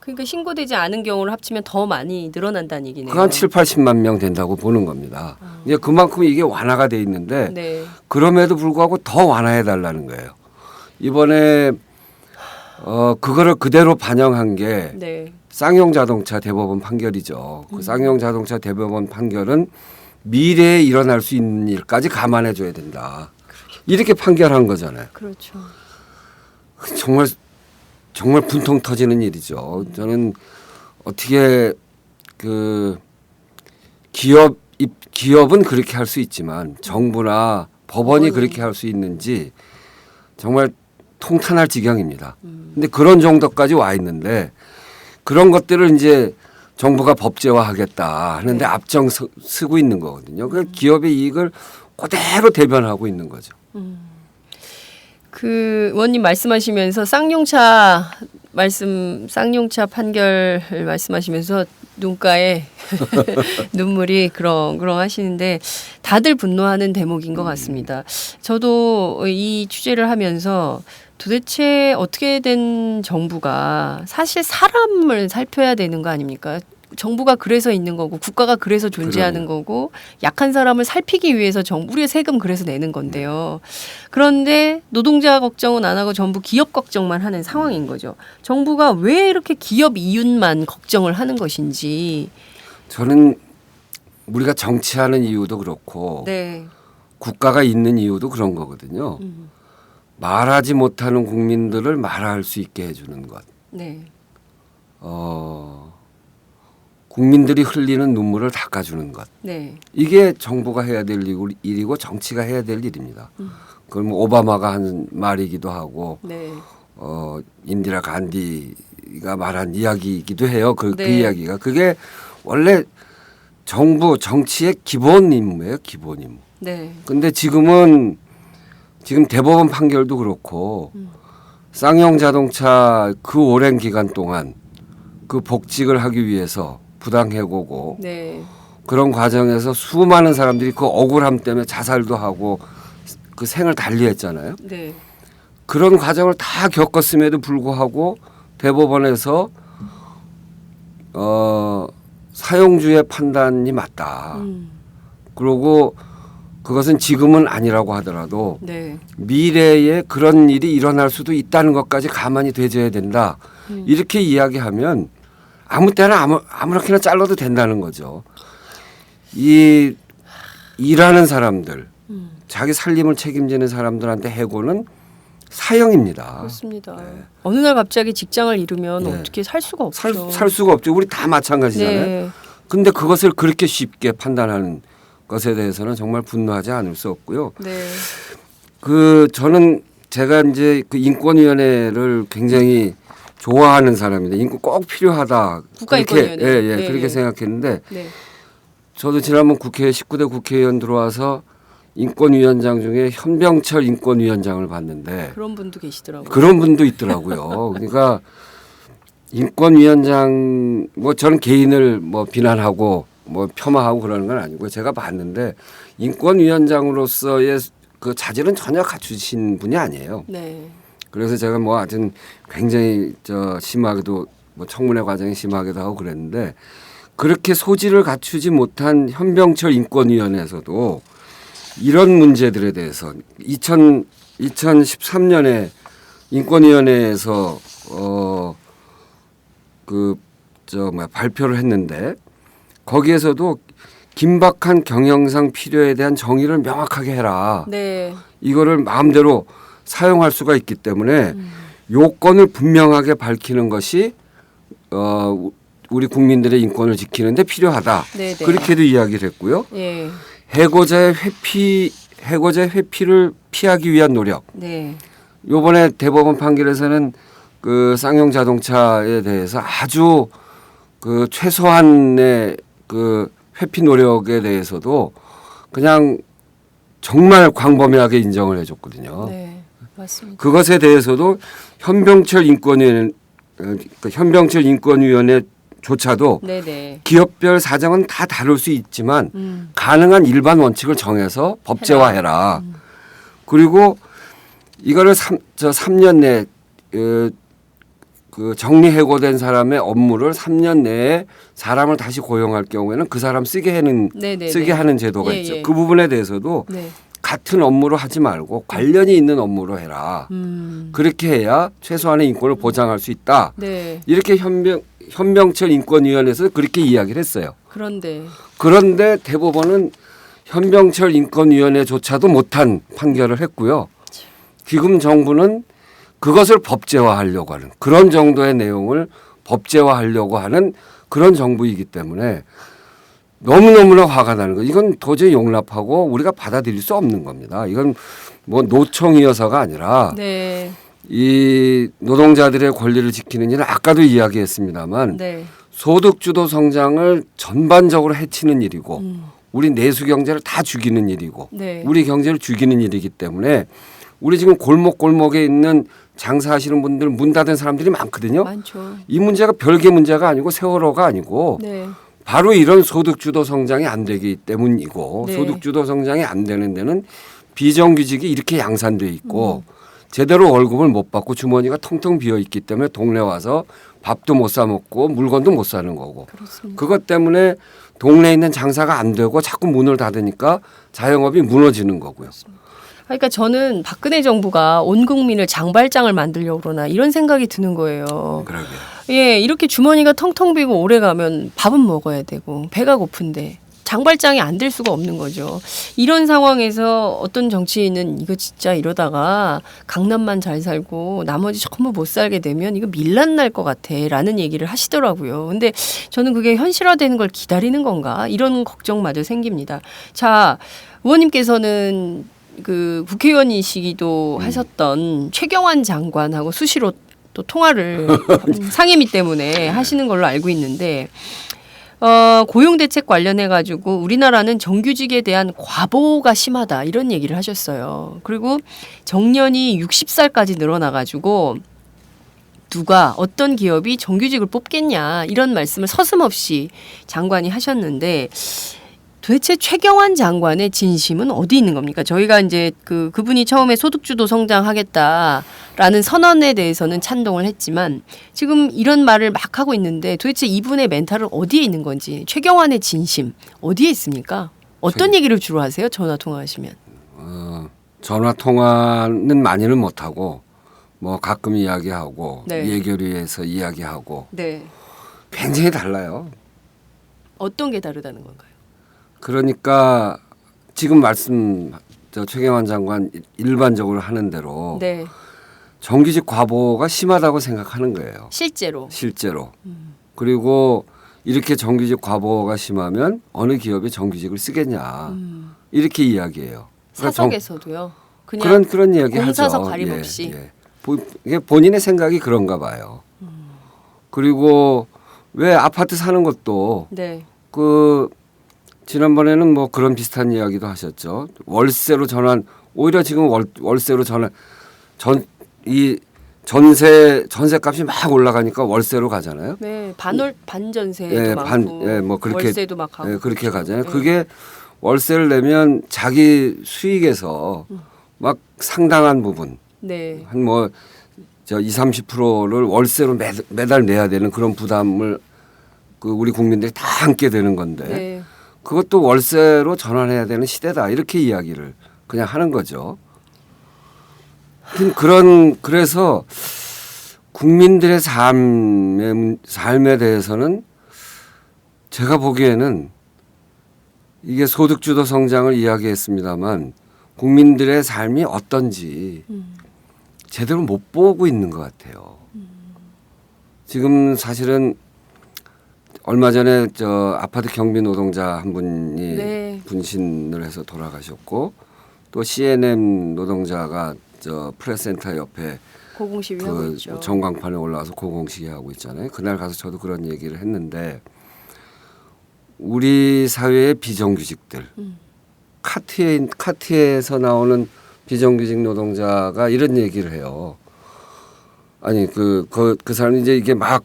그러니까 신고되지 않은 경우를 합치면 더 많이 늘어난다는 얘기네요. 그한 7, 80만 명 된다고 보는 겁니다. 이제 그만큼 이게 완화가 돼 있는데 네. 그럼에도 불구하고 더 완화해 달라는 거예요. 이번에 그거를 그대로 반영한 게 네. 쌍용 자동차 대법원 판결이죠. 그 쌍용 자동차 대법원 판결은 미래에 일어날 수 있는 일까지 감안해 줘야 된다. 이렇게 판결한 거잖아요. 그렇죠. 정말 분통 터지는 일이죠. 저는 어떻게 그 기업은 그렇게 할 수 있지만 정부나 법원이 그렇게 할 수 있는지 정말 통탄할 지경입니다. 근데 그런 정도까지 와 있는데 그런 것들을 이제 정부가 법제화하겠다 하는데 네. 앞장서고 있는 거거든요. 그 기업의 이익을 그대로 대변하고 있는 거죠. 그 의원님 말씀하시면서 쌍용차 판결 말씀하시면서 눈가에 눈물이 그렁그렁 하시는데 다들 분노하는 대목인 것 같습니다. 저도 이 취재를 하면서 도대체 어떻게 된 정부가 사실 사람을 살펴야 되는 거 아닙니까? 정부가 그래서 있는 거고 국가가 그래서 존재하는 거고 약한 사람을 살피기 위해서 우리의 세금 그래서 내는 건데요. 그런데 노동자 걱정은 안 하고 전부 기업 걱정만 하는 상황인 거죠. 정부가 왜 이렇게 기업 이윤만 걱정을 하는 것인지. 저는 우리가 정치하는 이유도 그렇고 네. 국가가 있는 이유도 그런 거거든요. 말하지 못하는 국민들을 말할 수 있게 해주는 것. 네. 국민들이 흘리는 눈물을 닦아주는 것. 네. 이게 정부가 해야 될 일이고 정치가 해야 될 일입니다. 그걸 뭐 오바마가 한 말이기도 하고 네. 인디라 간디가 말한 이야기이기도 해요. 그 네. 이야기가. 그게 원래 정부 정치의 기본 임무예요. 기본 임무. 네. 근데 지금 대법원 판결도 그렇고 쌍용 자동차 그 오랜 기간 동안 그 복직을 하기 위해서 부당해고고 네. 그런 과정에서 수많은 사람들이 그 억울함 때문에 자살도 하고 그 생을 달리했잖아요. 네. 그런 과정을 다 겪었음에도 불구하고 대법원에서 사용주의 판단이 맞다. 그리고 그것은 지금은 아니라고 하더라도 네. 미래에 그런 일이 일어날 수도 있다는 것까지 가만히 되져야 된다. 이렇게 이야기하면 아무 때나 아무렇게나 잘라도 된다는 거죠. 이 일하는 사람들, 자기 살림을 책임지는 사람들한테 해고는 사형입니다. 그렇습니다. 어느 날 갑자기 직장을 잃으면 네. 어떻게 살 수가 없죠. 살 수가 없죠. 우리 다 마찬가지잖아요. 네. 근데 그것을 그렇게 쉽게 판단하는 것에 대해서는 정말 분노하지 않을 수 없고요. 네. 저는 제가 이제 그 인권위원회를 굉장히 좋아하는 사람인데 꼭 필요하다. 국가인권위원회. 예, 네. 그렇게 생각했는데 네. 저도 지난번 19대 국회의원 들어와서 인권위원장 중에 현병철 인권위원장을 봤는데 그런 분도 계시더라고요. 그런 분도 있더라고요. 그러니까 인권위원장 뭐 저는 개인을 뭐 비난하고 뭐 폄하하고 그러는 건 아니고 제가 봤는데 인권위원장으로서의 그 자질은 전혀 갖추신 분이 아니에요. 네. 그래서 제가 뭐 하여튼 굉장히 심하게도 뭐 청문회 과정이 심하게도 하고 그랬는데 그렇게 소질을 갖추지 못한 현병철 인권위원회에서도 이런 문제들에 대해서 2013년에 인권위원회에서 발표를 했는데 거기에서도 긴박한 경영상 필요에 대한 정의를 명확하게 해라. 네. 이거를 마음대로 사용할 수가 있기 때문에 요건을 분명하게 밝히는 것이 우리 국민들의 인권을 지키는 데 필요하다. 네, 네. 그렇게도 이야기를 했고요. 예. 해고자의 회피를 피하기 위한 노력. 네. 요번에 대법원 판결에서는 그 쌍용 자동차에 대해서 아주 그 최소한의 그 회피 노력에 대해서도 그냥 정말 광범위하게 인정을 해줬거든요. 네, 맞습니다. 그것에 대해서도 현병철 인권위원회조차도 네네. 기업별 사정은 다 다룰 수 있지만 가능한 일반 원칙을 정해서 법제화해라. 그리고 이거를 3년 내에 그 정리해고된 사람의 업무를 3년 내에 사람을 다시 고용할 경우에는 그 사람 쓰게 하는 제도가 있죠. 예. 그 부분에 대해서도 네. 같은 업무로 하지 말고 관련이 있는 업무로 해라. 그렇게 해야 최소한의 인권을 보장할 수 있다. 네. 이렇게 현병철 인권위원회에서 그렇게 이야기를 했어요. 그런데 대법원은 현병철 인권위원회조차도 못한 판결을 했고요. 지금 정부는 그것을 법제화하려고 하는 그런 정도의 내용을 법제화하려고 하는 그런 정부이기 때문에 너무너무나 화가 나는 거예요. 이건 도저히 용납하고 우리가 받아들일 수 없는 겁니다. 이건 뭐 노총이어서가 아니라 네. 이 노동자들의 권리를 지키는 일은 아까도 이야기했습니다만 네. 소득주도 성장을 전반적으로 해치는 일이고 우리 내수 경제를 다 죽이는 일이고 네. 우리 경제를 죽이는 일이기 때문에 우리 지금 골목골목에 있는 장사하시는 분들 문 닫은 사람들이 많거든요. 많죠. 이 문제가 별개 문제가 아니고 세월호가 아니고 네. 바로 이런 소득주도 성장이 안 되기 때문이고 네. 소득주도 성장이 안 되는 데는 비정규직이 이렇게 양산돼 있고 제대로 월급을 못 받고 주머니가 텅텅 비어 있기 때문에 동네 와서 밥도 못 사 먹고 물건도 못 사는 거고 그렇습니다. 그것 때문에 동네에 있는 장사가 안 되고 자꾸 문을 닫으니까 자영업이 무너지는 거고요. 그러니까 저는 박근혜 정부가 온 국민을 장발장을 만들려고 그러나 이런 생각이 드는 거예요. 그러게요. 예, 이렇게 주머니가 텅텅 비고 오래 가면 밥은 먹어야 되고 배가 고픈데 장발장이 안 될 수가 없는 거죠. 이런 상황에서 어떤 정치인은 이거 진짜 이러다가 강남만 잘 살고 나머지 전부 못 살게 되면 이거 밀란 날 것 같아라는 얘기를 하시더라고요. 근데 저는 그게 현실화되는 걸 기다리는 건가 이런 걱정마저 생깁니다. 자, 의원님께서는 그 국회의원이시기도 하셨던 최경환 장관하고 수시로 또 통화를 상임위 때문에 하시는 걸로 알고 있는데 고용대책 관련해 가지고 우리나라는 정규직에 대한 과보가 심하다 이런 얘기를 하셨어요. 그리고 정년이 60살까지 늘어나 가지고 누가 어떤 기업이 정규직을 뽑겠냐 이런 말씀을 서슴없이 장관이 하셨는데 도대체 최경환 장관의 진심은 어디 있는 겁니까? 저희가 이제 그분이 처음에 소득주도 성장하겠다라는 선언에 대해서는 찬동을 했지만 지금 이런 말을 막 하고 있는데 도대체 이분의 멘탈은 어디에 있는 건지 최경환의 진심 어디에 있습니까? 어떤 얘기를 주로 하세요? 전화 통화하시면? 전화 통화는 많이는 못 하고 뭐 가끔 이야기하고 네. 예결위에서 이야기하고 네. 굉장히 달라요. 어떤 게 다르다는 건가요? 그러니까 지금 최경환 장관 일반적으로 하는 대로 네. 정규직 과보가 심하다고 생각하는 거예요. 실제로. 그리고 이렇게 정규직 과보가 심하면 어느 기업이 정규직을 쓰겠냐 이렇게 이야기해요. 그러니까 사석에서도요. 그냥 그런 이야기 공사석 하죠. 가림 없이. 이게 본인의 생각이 그런가 봐요. 그리고 왜 아파트 사는 것도 네. 지난번에는 뭐 그런 비슷한 이야기도 하셨죠. 월세로 전환 오히려 지금 월세로 전환 전세값이 막 올라가니까 월세로 가잖아요. 네, 반전세도 많고 뭐 그렇게 월세도 막 하고 그렇게 가잖아요. 네. 그게 월세를 내면 자기 수익에서 막 상당한 부분 네. 한 뭐 20-30%를 월세로 매달 내야 되는 그런 부담을 우리 국민들이 다 안게 되는 건데 네. 그것도 월세로 전환해야 되는 시대다 이렇게 이야기를 그냥 하는 거죠. 그래서 국민들의 삶에 대해서는 제가 보기에는 이게 소득주도 성장을 이야기했습니다만 국민들의 삶이 어떤지 제대로 못 보고 있는 것 같아요. 지금 사실은 얼마 전에 아파트 경비 노동자 한 분이 네. 분신을 해서 돌아가셨고 또 C&M 노동자가 프레스센터 옆에 고공시위하고 있죠. 전광판에 올라와서 고공시위하고 있잖아요. 그날 가서 저도 그런 얘기를 했는데 우리 사회의 비정규직들, 카트에서 나오는 비정규직 노동자가 이런 얘기를 해요. 아니 그 사람이 이제 이게 막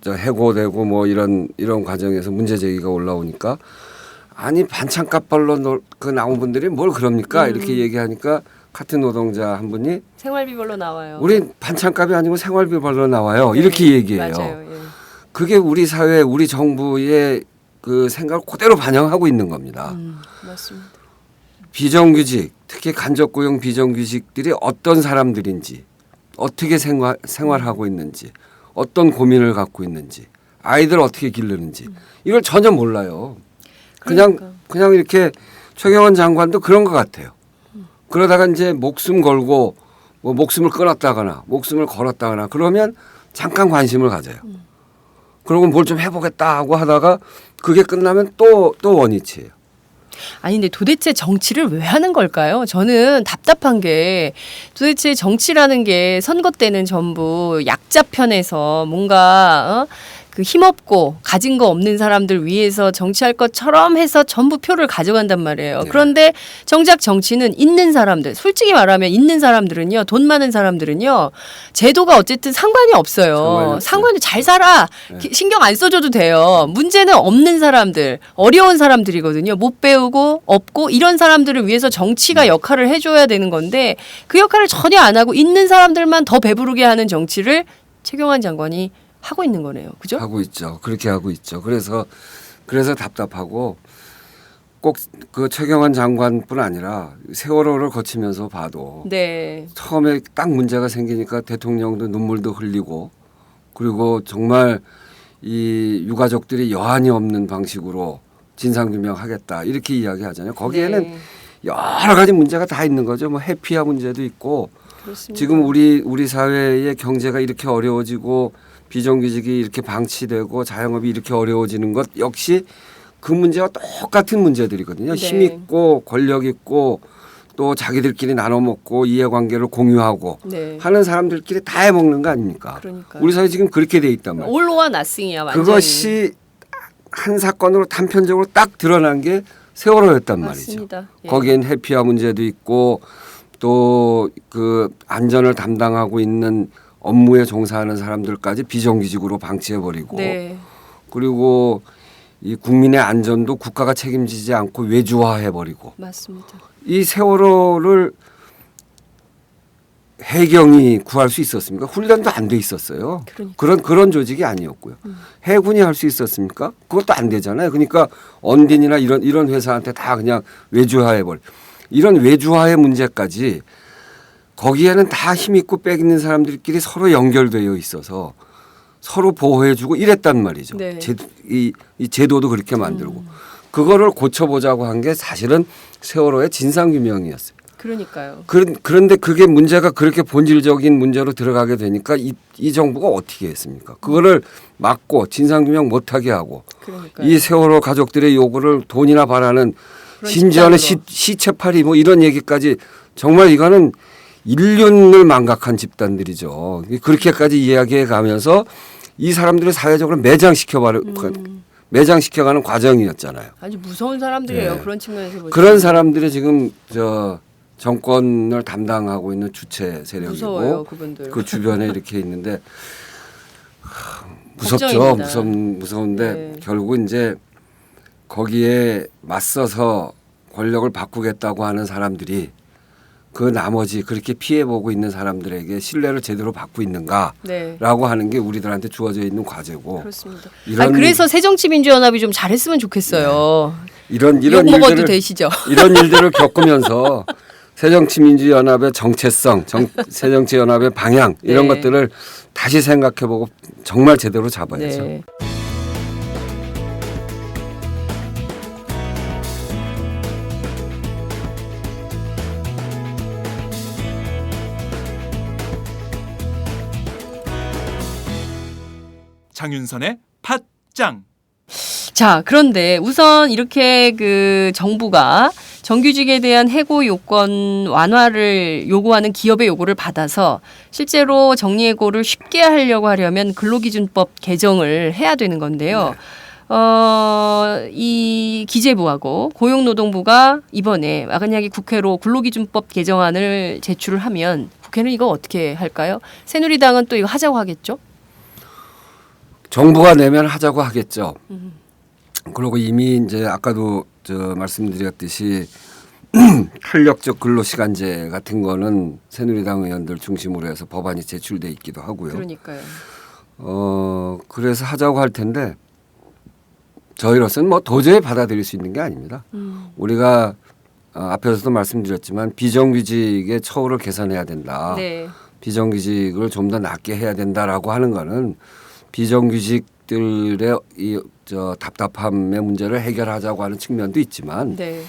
해고되고 뭐 이런 과정에서 문제 제기가 올라오니까 아니 반찬값 벌러 나온 분들이 뭘 그럽니까 이렇게 얘기하니까 카트 노동자 한 분이 생활비 벌러 나와요. 우리 반찬값이 아니고 생활비 벌러 나와요. 네, 이렇게 얘기해요. 맞아요. 예. 그게 우리 사회, 우리 정부의 그 생각을 그대로 반영하고 있는 겁니다. 맞습니다. 비정규직, 특히 간접고용 비정규직들이 어떤 사람들인지, 어떻게 생활하고 있는지, 어떤 고민을 갖고 있는지, 아이들 어떻게 기르는지 이걸 전혀 몰라요. 그냥 이렇게 최경환 장관도 그런 것 같아요. 그러다가 이제 목숨 걸고 뭐 목숨을 끊었다거나 목숨을 걸었다거나 그러면 잠깐 관심을 가져요. 그러고 뭘 좀 해보겠다 하고 하다가 그게 끝나면 또 원위치예요. 아니 근데 도대체 정치를 왜 하는 걸까요? 저는 답답한 게 도대체 정치라는 게 선거 때는 전부 약자 편에서 뭔가 그 힘없고 가진 거 없는 사람들 위해서 정치할 것처럼 해서 전부 표를 가져간단 말이에요. 네. 그런데 정작 정치는 있는 사람들, 솔직히 말하면 있는 사람들은요, 돈 많은 사람들은요, 제도가 어쨌든 상관이 없어요. 상관이 잘 살아. 네. 신경 안 써줘도 돼요. 문제는 없는 사람들, 어려운 사람들이거든요. 못 배우고 없고 이런 사람들을 위해서 정치가 역할을 해줘야 되는 건데 그 역할을 전혀 안 하고 있는 사람들만 더 배부르게 하는 정치를 최경환 장관이 하고 있는 거네요. 그죠? 하고 있죠. 그렇게 하고 있죠. 그래서 답답하고 꼭 그 최경환 장관뿐 아니라 세월호를 거치면서 봐도 네. 처음에 딱 문제가 생기니까 대통령도 눈물도 흘리고 그리고 정말 이 유가족들이 여한이 없는 방식으로 진상규명하겠다 이렇게 이야기하잖아요. 거기에는 네. 여러 가지 문제가 다 있는 거죠. 뭐 해피아 문제도 있고 그렇습니다. 지금 우리 사회의 경제가 이렇게 어려워지고 비정규직이 이렇게 방치되고 자영업이 이렇게 어려워지는 것 역시 그 문제와 똑같은 문제들이거든요. 네. 힘 있고 권력 있고 또 자기들끼리 나눠 먹고 이해관계를 공유하고 네. 하는 사람들끼리 다 해먹는 거 아닙니까? 그러니까요. 우리 사회 지금 그렇게 돼 있단 말이에요. 올로와 나싱이야 완전히. 그것이 한 사건으로 단편적으로 딱 드러난 게 세월호였단 말이죠. 맞습니다. 예. 거기엔 해피아 문제도 있고 또 그 안전을 담당하고 있는 업무에 종사하는 사람들까지 비정규직으로 방치해버리고 네. 그리고 이 국민의 안전도 국가가 책임지지 않고 외주화해버리고 맞습니다. 이 세월호를 해경이 구할 수 있었습니까? 훈련도 안 돼 있었어요. 그러니까. 그런 조직이 아니었고요. 해군이 할 수 있었습니까? 그것도 안 되잖아요. 그러니까 언딘이나 이런 회사한테 다 그냥 외주화해버려. 이런 외주화의 문제까지 거기에는 다 힘 있고 빽 있는 사람들끼리 서로 연결되어 있어서 서로 보호해주고 이랬단 말이죠. 네. 이 제도도 그렇게 만들고 그거를 고쳐보자고 한 게 사실은 세월호의 진상규명이었어요. 그러니까요. 그런데 그게 문제가 그렇게 본질적인 문제로 들어가게 되니까 이 정부가 어떻게 했습니까? 그거를 막고 진상규명 못하게 하고 그러니까요. 이 세월호 가족들의 요구를 돈이나 바라는 그런 심지어는 집단으로. 시체팔이 뭐 이런 얘기까지 정말 이거는 인륜을 망각한 집단들이죠. 그렇게까지 이야기해 가면서 이 사람들을 사회적으로 매장시켜가는 과정이었잖아요. 아주 무서운 사람들이에요. 네. 그런 측면에서 보시면. 그런 사람들이 지금 정권을 담당하고 있는 주체 세력이고 무서워요, 그분들. 그 주변에 이렇게 있는데 무섭죠. 걱정입니다. 무서운데 네. 결국 이제 거기에 맞서서 권력을 바꾸겠다고 하는 사람들이 그 나머지 그렇게 피해보고 있는 사람들에게 신뢰를 제대로 받고 있는가라고 네. 하는 게 우리들한테 주어져 있는 과제고 그렇습니다. 이런- 그래서 새정치민주연합이 좀 잘했으면 좋겠어요. 이런 욕 먹어도 일들을 되시죠. 이런 일들을 겪으면서 새정치민주연합의 정체성, 새정치연합의 방향 이런 네. 것들을 다시 생각해보고 정말 제대로 잡아야죠. 네. 장윤선의 팟짱. 자, 그런데 우선 이렇게 그 정부가 정규직에 대한 해고 요건 완화를 요구하는 기업의 요구를 받아서 실제로 정리해고를 쉽게 하려고 하려면 근로기준법 개정을 해야 되는 건데요. 이 기재부하고 고용노동부가 이번에 만약에 국회로 근로기준법 개정안을 제출을 하면 국회는 이거 어떻게 할까요? 새누리당은 또 이거 하자고 하겠죠? 정부가 내면 하자고 하겠죠. 그리고 이미 이제 아까도 말씀드렸듯이 탄력적 근로시간제 같은 거는 새누리당 의원들 중심으로 해서 법안이 제출돼 있기도 하고요. 그러니까요. 그래서 하자고 할 텐데 저희로서는 뭐 도저히 받아들일 수 있는 게 아닙니다. 우리가 앞에서도 말씀드렸지만 비정규직의 처우를 개선해야 된다. 네. 비정규직을 좀 더 낮게 해야 된다라고 하는 거는 비정규직들의 답답함의 문제를 해결하자고 하는 측면도 있지만 네.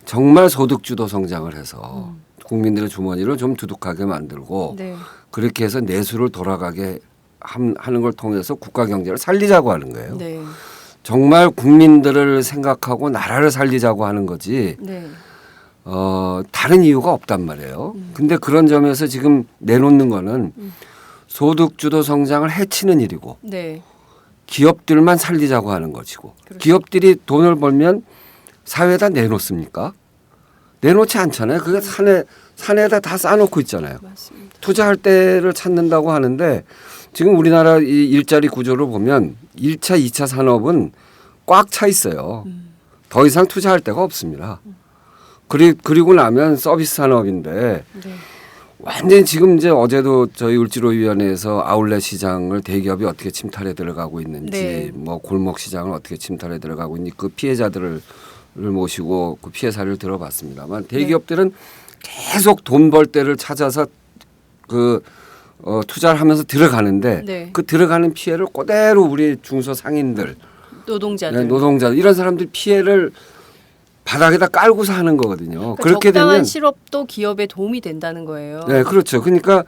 정말 소득주도 성장을 해서 국민들의 주머니를 좀 두둑하게 만들고 네. 그렇게 해서 내수를 돌아가게 하는 걸 통해서 국가 경제를 살리자고 하는 거예요. 네. 정말 국민들을 생각하고 나라를 살리자고 하는 거지 네. 다른 이유가 없단 말이에요. 근데 그런 점에서 지금 내놓는 거는 소득주도 성장을 해치는 일이고 네. 기업들만 살리자고 하는 것이고 그렇죠. 기업들이 돈을 벌면 사회에다 내놓습니까? 내놓지 않잖아요. 그게 산에다 다 쌓아놓고 있잖아요. 맞습니다. 투자할 때를 찾는다고 하는데 지금 우리나라 이 일자리 구조를 보면 1차, 2차 산업은 꽉 차 있어요. 더 이상 투자할 데가 없습니다. 그리고 나면 서비스 산업인데 네. 완전히 지금 이제 어제도 저희 을지로위원회에서 아울렛 시장을 대기업이 어떻게 침탈해 들어가고 있는지 네. 뭐 골목 시장을 어떻게 침탈해 들어가고 있는지 그 피해자들을 모시고 그 피해 사례를 들어봤습니다만 대기업들은 계속 돈 벌 때를 찾아서 투자를 하면서 들어가는데 네. 그 들어가는 피해를 그대로 우리 중소상인들 노동자들. 노동자들 이런 사람들 피해를 바닥에다 깔고서 하는 거거든요. 그러니까 그렇게 적당한 되면 실업도 기업에 도움이 된다는 거예요. 네, 그렇죠. 그러니까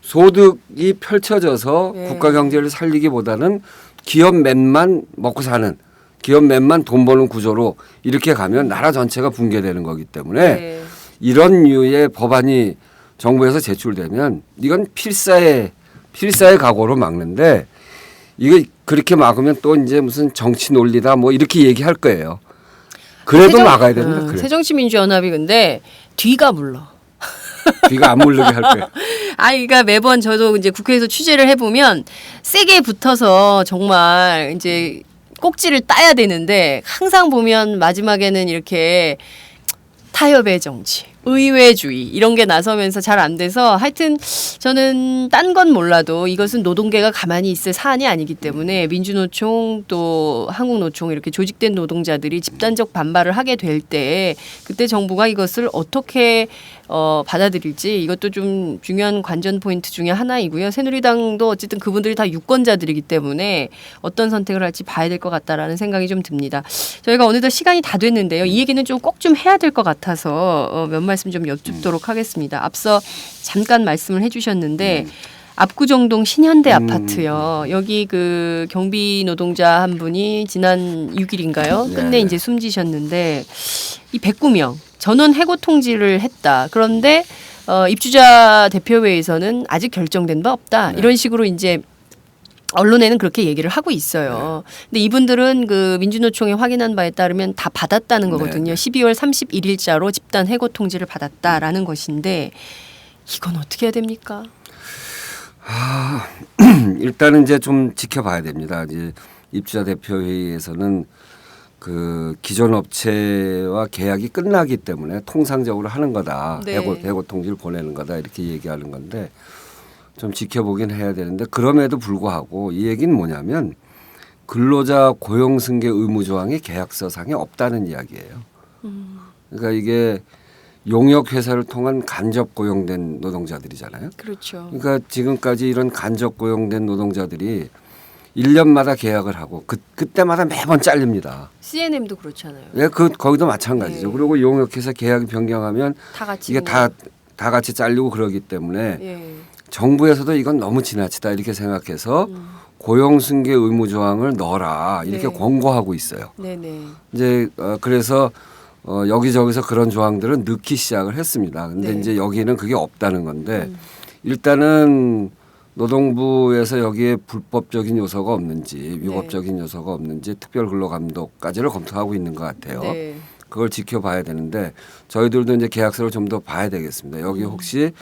소득이 펼쳐져서 네. 국가 경제를 살리기보다는 기업 몇만 먹고 사는 기업 몇만 돈 버는 구조로 이렇게 가면 나라 전체가 붕괴되는 거기 때문에 네. 이런 류의 법안이 정부에서 제출되면 이건 필사의 각오로 막는데 이거 그렇게 막으면 또 이제 무슨 정치 논리다 뭐 이렇게 얘기할 거예요. 그래도 막아야 됩니다. 그래. 새정치민주연합이 근데 뒤가 물러. 귀가 안 물르게 할 거예요. 그러니까 매번 저도 이제 국회에서 취재를 해보면 세게 붙어서 정말 이제 꼭지를 따야 되는데 항상 보면 마지막에는 이렇게 타협의 정치, 의회주의 이런 게 나서면서 잘 안 돼서 하여튼 저는 딴 건 몰라도 이것은 노동계가 가만히 있을 사안이 아니기 때문에 민주노총 또 한국노총 이렇게 조직된 노동자들이 집단적 반발을 하게 될 때 그때 정부가 이것을 어떻게 받아들일지 이것도 좀 중요한 관전 포인트 중에 하나이고요. 새누리당도 어쨌든 그분들이 다 유권자들이기 때문에 어떤 선택을 할지 봐야 될 것 같다라는 생각이 좀 듭니다. 저희가 어느덧 시간이 다 됐는데요. 이 얘기는 좀 꼭 좀 해야 될 것 같아서 몇 말씀 좀 여쭙도록 하겠습니다. 앞서 잠깐 말씀을 해주셨는데 압구정동 신현대 아파트요. 여기 그 경비 노동자 한 분이 지난 6일인가요? 끝내 네. 이제 숨지셨는데 이 109명 전원 해고 통지를 했다. 그런데 입주자 대표회에서는 아직 결정된 바 없다. 이런 식으로 이제 언론에는 그렇게 얘기를 하고 있어요. 근데 이분들은 그 민주노총에 확인한 바에 따르면 다 받았다는 거거든요. 12월 31일자로 집단 해고 통지를 받았다라는 것인데 이건 어떻게 해야 됩니까? 일단은 이제 좀 지켜봐야 됩니다. 이제 입주자 대표회의에서는 그 기존 업체와 계약이 끝나기 때문에 통상적으로 하는 거다. 네. 해고 통지를 보내는 거다 이렇게 얘기하는 건데 좀 지켜보긴 해야 되는데 그럼에도 불구하고 이 얘기는 뭐냐면 근로자 고용 승계 의무 조항이 계약서상에 없다는 이야기예요. 그러니까 이게 용역 회사를 통한 간접 고용된 노동자들이잖아요. 그렇죠. 그러니까 지금까지 이런 간접 고용된 노동자들이 1년마다 계약을 하고 그때마다 매번 잘립니다. CNM도 그렇잖아요. 예, 거기도 마찬가지죠. 네. 그리고 용역회사 계약이 변경하면 다 같이 이게 그냥. 다 같이 잘리고 그러기 때문에 예. 정부에서도 이건 너무 지나치다 이렇게 생각해서 고용승계 의무 조항을 넣어라 이렇게 네. 권고하고 있어요. 네네. 이제 그래서 여기저기서 그런 조항들은 넣기 시작을 했습니다. 근데 네. 이제 여기는 그게 없다는 건데 일단은 노동부에서 여기에 불법적인 요소가 없는지 위법적인 요소가 없는지 특별근로감독까지를 검토하고 있는 것 같아요. 네. 그걸 지켜봐야 되는데 저희들도 이제 계약서를 좀 더 봐야 되겠습니다. 여기 혹시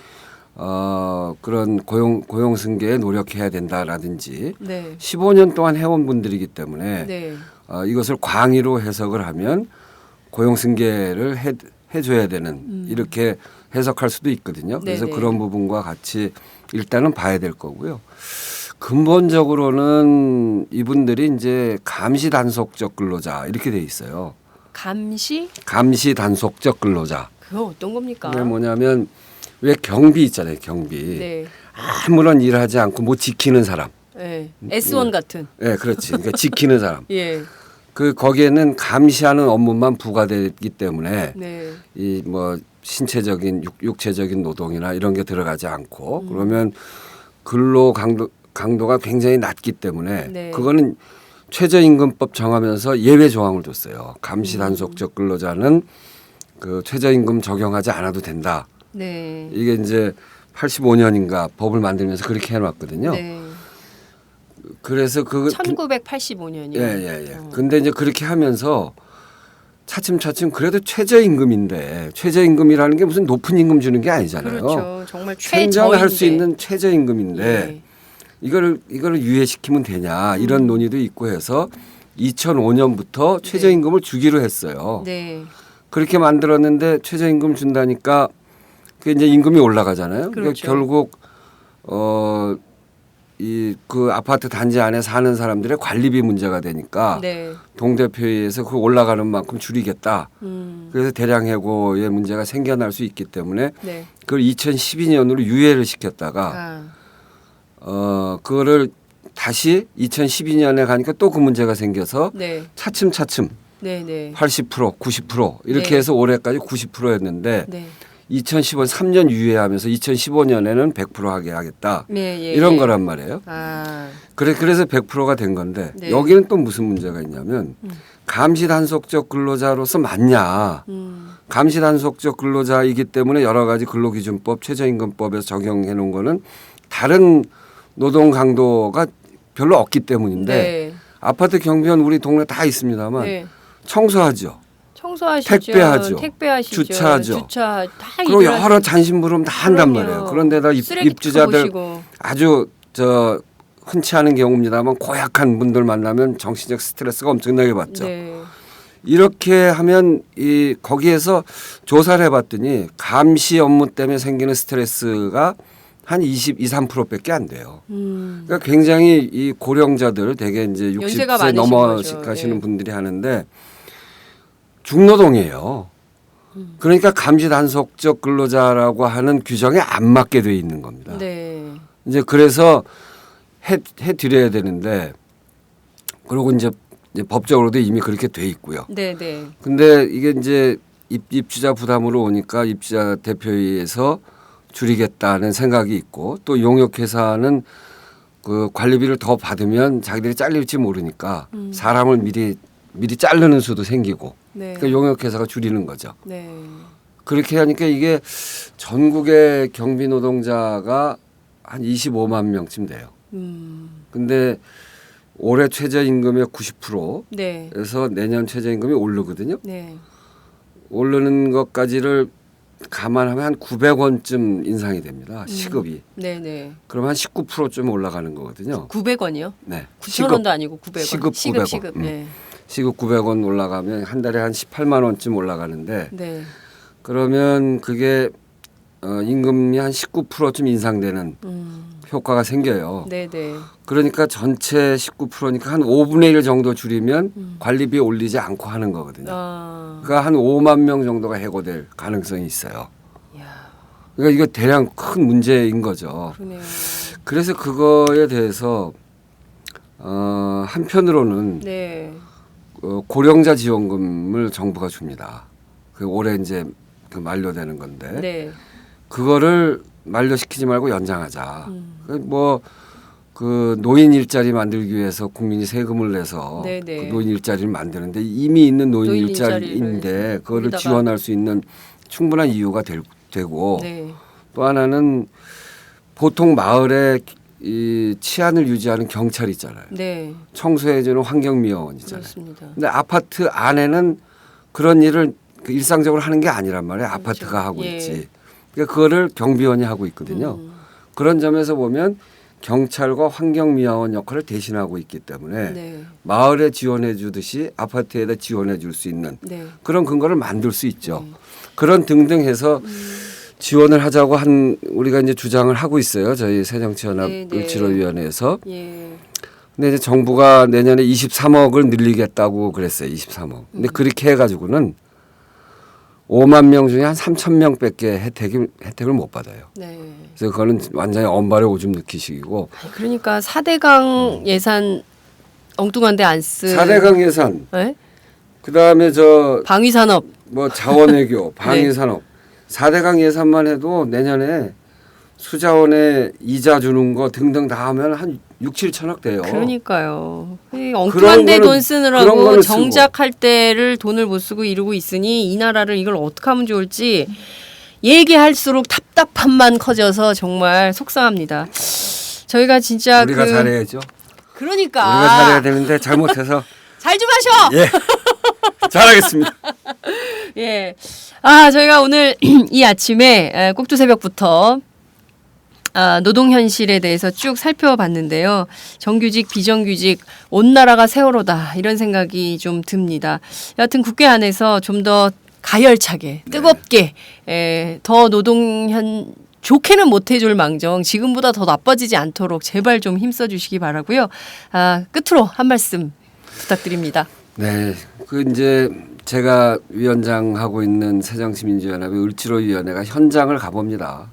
그런 고용 승계에 노력해야 된다라든지 네. 15년 동안 해온 분들이기 때문에 네. 이것을 광의로 해석을 하면 고용 승계를 해줘야 되는 이렇게 해석할 수도 있거든요. 그래서 네네. 그런 부분과 같이 일단은 봐야 될 거고요. 근본적으로는 이분들이 이제 감시 단속적 근로자 이렇게 돼 있어요. 감시? 감시 단속적 근로자. 그거 어떤 겁니까? 그게 뭐냐면 왜 경비 있잖아요. 경비. 네. 아무런 일을 하지 않고 뭐 지키는 사람. 네. S1 같은. 네, 그렇지. 그러니까 지키는 사람. 예. 그 거기에는 감시하는 업무만 부과되기 때문에 네. 이 뭐 신체적인 육체적인 노동이나 이런 게 들어가지 않고 그러면 근로 강도가 굉장히 낮기 때문에 네. 그거는 최저임금법 정하면서 예외 조항을 뒀어요. 감시 단속적 근로자는 그 최저임금 적용하지 않아도 된다. 네. 이게 이제 85년인가 법을 만들면서 그렇게 해놨거든요. 네. 그래서 그 1985년이요. 예. 근데 이제 그렇게 하면서 차츰차츰 그래도 최저임금인데 최저임금이라는 게 무슨 높은 임금 주는 게 아니잖아요. 그렇죠. 정말 생존할 수 최저인데. 있는 최저임금인데 네. 이거를 유예시키면 되냐 이런 논의도 있고 해서 2005년부터 최저임금을 주기로 했어요. 네. 그렇게 만들었는데 최저임금 준다니까 그게 이제 임금이 올라가잖아요. 그러니까 그렇죠. 결국 그 아파트 단지 안에 사는 사람들의 관리비 문제가 되니까 네. 동대표회의에서 그 올라가는 만큼 줄이겠다. 그래서 대량 해고의 문제가 생겨날 수 있기 때문에 네. 그걸 2012년으로 유예를 시켰다가 그거를 다시 2012년에 가니까 또 그 문제가 생겨서 네. 차츰차츰 네. 네. 80% 90% 이렇게 네. 해서 올해까지 90%였는데 네. 2015년 3년 유예하면서 2015년에는 100% 하게 하겠다. 네. 예. 이런 예. 거란 말이에요. 아. 그래서 100%가 된 건데 네. 여기는 또 무슨 문제가 있냐면 감시 단속적 근로자로서 맞냐. 감시 단속적 근로자이기 때문에 여러 가지 근로기준법 최저임금법에서 적용해 놓은 거는 다른 노동 강도가 별로 없기 때문인데 네. 아파트 경비원 우리 동네 다 있습니다만 네. 청소하죠. 청소하시죠. 택배하죠. 택배하시죠. 주차하죠. 주차 다 그리고 일을 여러 잔심부름 다 한단 그럼요. 말이에요. 그런데다 쓰레기 입주자들 보시고. 아주 흔치 않은 경우입니다만 고약한 분들 만나면 정신적 스트레스가 엄청나게 받죠. 네. 이렇게 하면 거기에서 조사를 해봤더니 감시 업무 때문에 생기는 스트레스가 한 23%밖에 안 돼요. 그러니까 굉장히 이 고령자들 대개 이제 연세가 60세 많으신 넘어가시는 거죠. 네. 분들이 하는데 중노동이에요. 그러니까 감시 단속적 근로자라고 하는 규정에 안 맞게 돼 있는 겁니다. 네. 이제 그래서 해 드려야 되는데 그리고 이제 법적으로도 이미 그렇게 돼 있고요. 네, 네. 근데 이게 이제 입주자 부담으로 오니까 입주자 대표회의에서 줄이겠다는 생각이 있고 또 용역회사는 그 관리비를 더 받으면 자기들이 잘릴지 모르니까 사람을 미리 자르는 수도 생기고 네. 그러니까 용역회사가 줄이는 거죠. 네. 그렇게 하니까 이게 전국의 경비 노동자가 한 25만 명쯤 돼요. 근데 올해 최저임금의 90%에서 네. 내년 최저임금이 오르거든요. 네. 오르는 것까지를 감안하면 한 900원쯤 인상이 됩니다. 시급이. 네, 네. 그럼 한 19%쯤 올라가는 거거든요. 900원이요? 네. 9,000원도 아니고 900원. 시급 900원. 시급. 네. 시급 900원 올라가면 한 달에 한 18만 원쯤 올라가는데 네. 그러면 그게 임금이 한 19%쯤 인상되는 효과가 생겨요. 네, 네. 그러니까 전체 19%니까 한 5분의 1 정도 줄이면 관리비 올리지 않고 하는 거거든요. 아. 그러니까 한 5만 명 정도가 해고될 가능성이 있어요. 야, 그러니까 이거 대량 큰 문제인 거죠. 그러네요. 그래서 그거에 대해서 한편으로는 네. 고령자 지원금을 정부가 줍니다. 그 올해 이제 그 만료되는 건데 네. 그거를 만료시키지 말고 연장하자. 그 노인 일자리 만들기 위해서 국민이 세금을 내서 네, 네. 그 노인 일자리를 만드는데 이미 있는 노인 노인 일자리인데 그거를 거기다가- 지원할 수 있는 충분한 이유가 되고 네. 또 하나는 보통 마을에 이 치안을 유지하는 경찰 있잖아요. 네. 청소해주는 환경미화원 있잖아요. 그렇습니다. 근데 아파트 안에는 그런 일을 일상적으로 하는 게 아니란 말이에요. 그렇죠. 아파트가 하고 예. 있지. 그러니까 그거를 경비원이 하고 있거든요. 그런 점에서 보면 경찰과 환경미화원 역할을 대신하고 있기 때문에 네. 마을에 지원해 주듯이 아파트에다 지원해 줄 수 있는 네. 그런 근거를 만들 수 있죠. 그런 등등 해서 지원을 하자고 우리가 이제 주장을 하고 있어요. 저희 새정치연합 네, 네. 을지로위원회에서. 예. 근데 이제 정부가 내년에 23억을 늘리겠다고 그랬어요. 23억. 근데 그렇게 해가지고는 5만 명 중에 한 3천 명밖에 혜택을 못 받아요. 네. 그래서 그거는 완전히 언발의 오줌 넣기식이고. 그러니까 4대강 예산 엉뚱한데 안 쓰. 4대강 예산. 네? 그다음에 방위산업. 뭐 자원외교, 방위산업. 4대강 예산만 해도 내년에 수자원에 이자 주는 거 등등 다 하면 한 6, 7천억 돼요. 그러니까요. 이 엉뚱한데 돈 그런 쓰느라고 거는 정작 할 때를 돈을 못 쓰고 이러고 있으니 이 나라를 이걸 어떻게 하면 좋을지 얘기할수록 답답함만 커져서 정말 속상합니다. 저희가 진짜 우리가 잘해야죠. 그러니까 우리가 잘해야 되는데 잘못해서 잘 좀 하셔. 예. 잘하겠습니다. 예. 저희가 오늘 이 아침에 꼭두 새벽부터 노동 현실에 대해서 쭉 살펴봤는데요. 정규직, 비정규직, 온 나라가 세월호다 이런 생각이 좀 듭니다. 여하튼 국회 안에서 좀 더 가열차게, 뜨겁게 더 노동 좋게는 못해줄 망정 지금보다 더 나빠지지 않도록 제발 좀 힘써주시기 바라고요. 끝으로 한 말씀 부탁드립니다. 네, 그 이제 제가 위원장하고 있는 새정치민주연합의 을지로위원회가 현장을 가봅니다.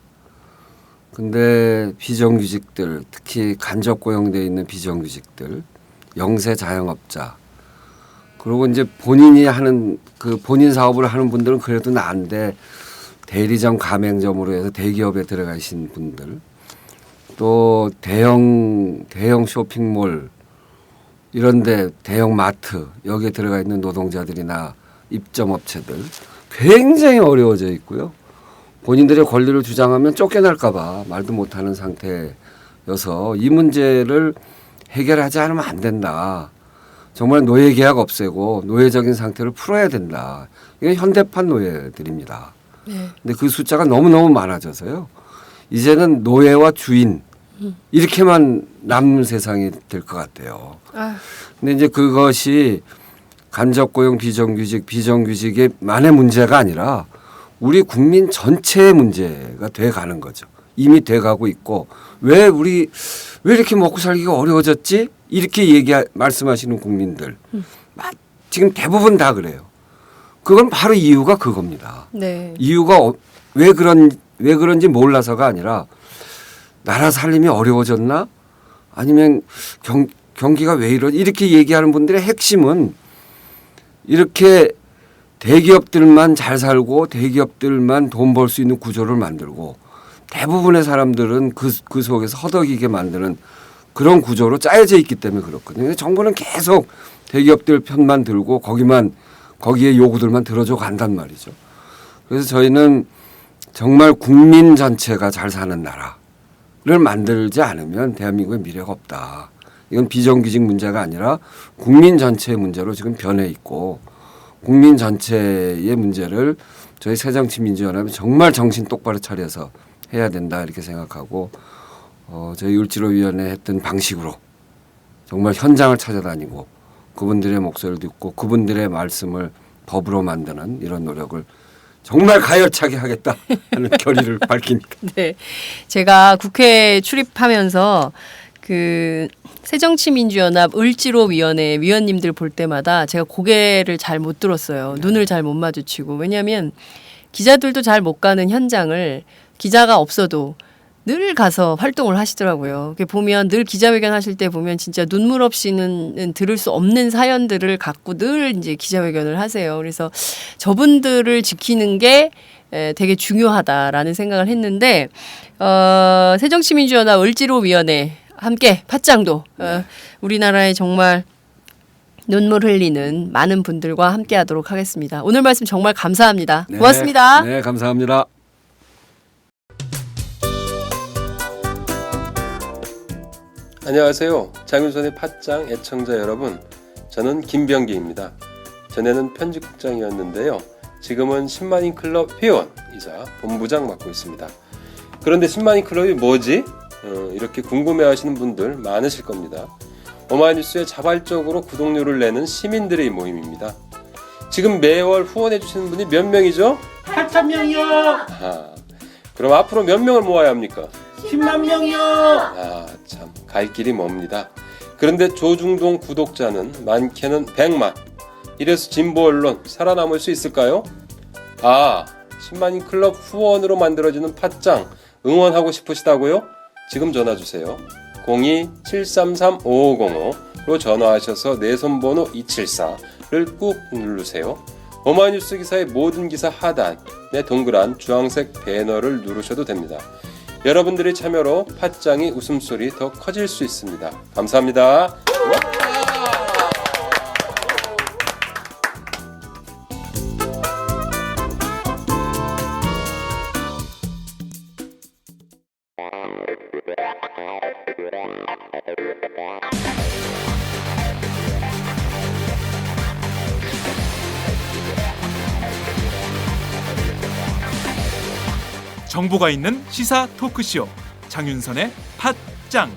근데 비정규직들, 특히 간접 고용돼 있는 비정규직들, 영세 자영업자, 그리고 이제 본인이 하는 그 본인 사업을 하는 분들은 그래도 나은데 대리점 가맹점으로 해서 대기업에 들어가신 분들, 또 대형 쇼핑몰 이런데 대형 마트 여기에 들어가 있는 노동자들이나 입점업체들 굉장히 어려워져 있고요. 본인들의 권리를 주장하면 쫓겨날까 봐 말도 못하는 상태여서 이 문제를 해결하지 않으면 안 된다. 정말 노예 계약 없애고 노예적인 상태를 풀어야 된다. 이게 현대판 노예들입니다. 네. 근데 그 숫자가 너무너무 많아져서요. 이제는 노예와 주인 이렇게만 남는 세상이 될 것 같아요. 근데 이제 그것이 간접 고용 비정규직의만의 문제가 아니라 우리 국민 전체의 문제가 돼 가는 거죠. 이미 돼 가고 있고 왜 이렇게 먹고 살기가 어려워졌지? 이렇게 말씀하시는 국민들 지금 대부분 다 그래요. 그건 바로 이유가 그겁니다. 네. 이유가 왜 그런지 몰라서가 아니라 나라 살림이 어려워졌나? 아니면 경기가 왜 이러지? 이렇게 얘기하는 분들의 핵심은 이렇게 대기업들만 잘 살고 대기업들만 돈 벌 수 있는 구조를 만들고 대부분의 사람들은 그 속에서 허덕이게 만드는 그런 구조로 짜여져 있기 때문에 그렇거든요. 정부는 계속 대기업들 편만 들고 거기에 요구들만 들어줘 간단 말이죠. 그래서 저희는 정말 국민 전체가 잘 사는 나라를 만들지 않으면 대한민국의 미래가 없다. 이건 비정규직 문제가 아니라 국민 전체의 문제로 지금 변해 있고 국민 전체의 문제를 저희 새정치민주연합이 정말 정신 똑바로 차려서 해야 된다 이렇게 생각하고 저희 을지로위원회 했던 방식으로 정말 현장을 찾아다니고 그분들의 목소리를 듣고 그분들의 말씀을 법으로 만드는 이런 노력을 정말 가열차게 하겠다 하는 결의를 밝히니까. 네, 제가 국회 출입하면서 그 새정치민주연합 을지로위원회 위원님들 볼 때마다 제가 고개를 잘 못 들었어요. 눈을 잘 못 마주치고. 왜냐하면 기자들도 잘 못 가는 현장을 기자가 없어도 늘 가서 활동을 하시더라고요. 보면 늘 기자회견 하실 때 보면 진짜 눈물 없이는 들을 수 없는 사연들을 갖고 늘 이제 기자회견을 하세요. 그래서 저분들을 지키는 게 되게 중요하다라는 생각을 했는데 새정치민주연합 을지로위원회 함께 팟짱도 우리나라에 정말 눈물 흘리는 많은 분들과 함께하도록 하겠습니다. 오늘 말씀 정말 감사합니다. 네, 고맙습니다. 네, 감사합니다. 안녕하세요. 장윤선의 팟짱 애청자 여러분. 저는 김병기입니다. 전에는 편집국장이었는데요. 지금은 10만인 클럽 회원이자 본부장 맡고 있습니다. 그런데 10만인 클럽이 뭐지? 이렇게 궁금해하시는 분들 많으실 겁니다. 오마이뉴스에 자발적으로 구독료를 내는 시민들의 모임입니다. 지금 매월 후원해주시는 분이 몇 명이죠? 8,000명이요. 아, 그럼 앞으로 몇 명을 모아야 합니까? 10만 명이요. 아, 참, 갈 길이 멉니다. 그런데 조중동 구독자는 많게는 100만. 이래서 진보 언론 살아남을 수 있을까요? 아, 10만인 클럽 후원으로 만들어지는 팟짱 응원하고 싶으시다고요? 지금 전화 주세요. 02-733-5505로 전화하셔서 내 손번호 274를 꾹 누르세요. 오마이뉴스 기사의 모든 기사 하단에 동그란 주황색 배너를 누르셔도 됩니다. 여러분들의 참여로 팟짱이 웃음소리 더 커질 수 있습니다. 감사합니다. 정보가 있는 시사 토크쇼 장윤선의 팟짱.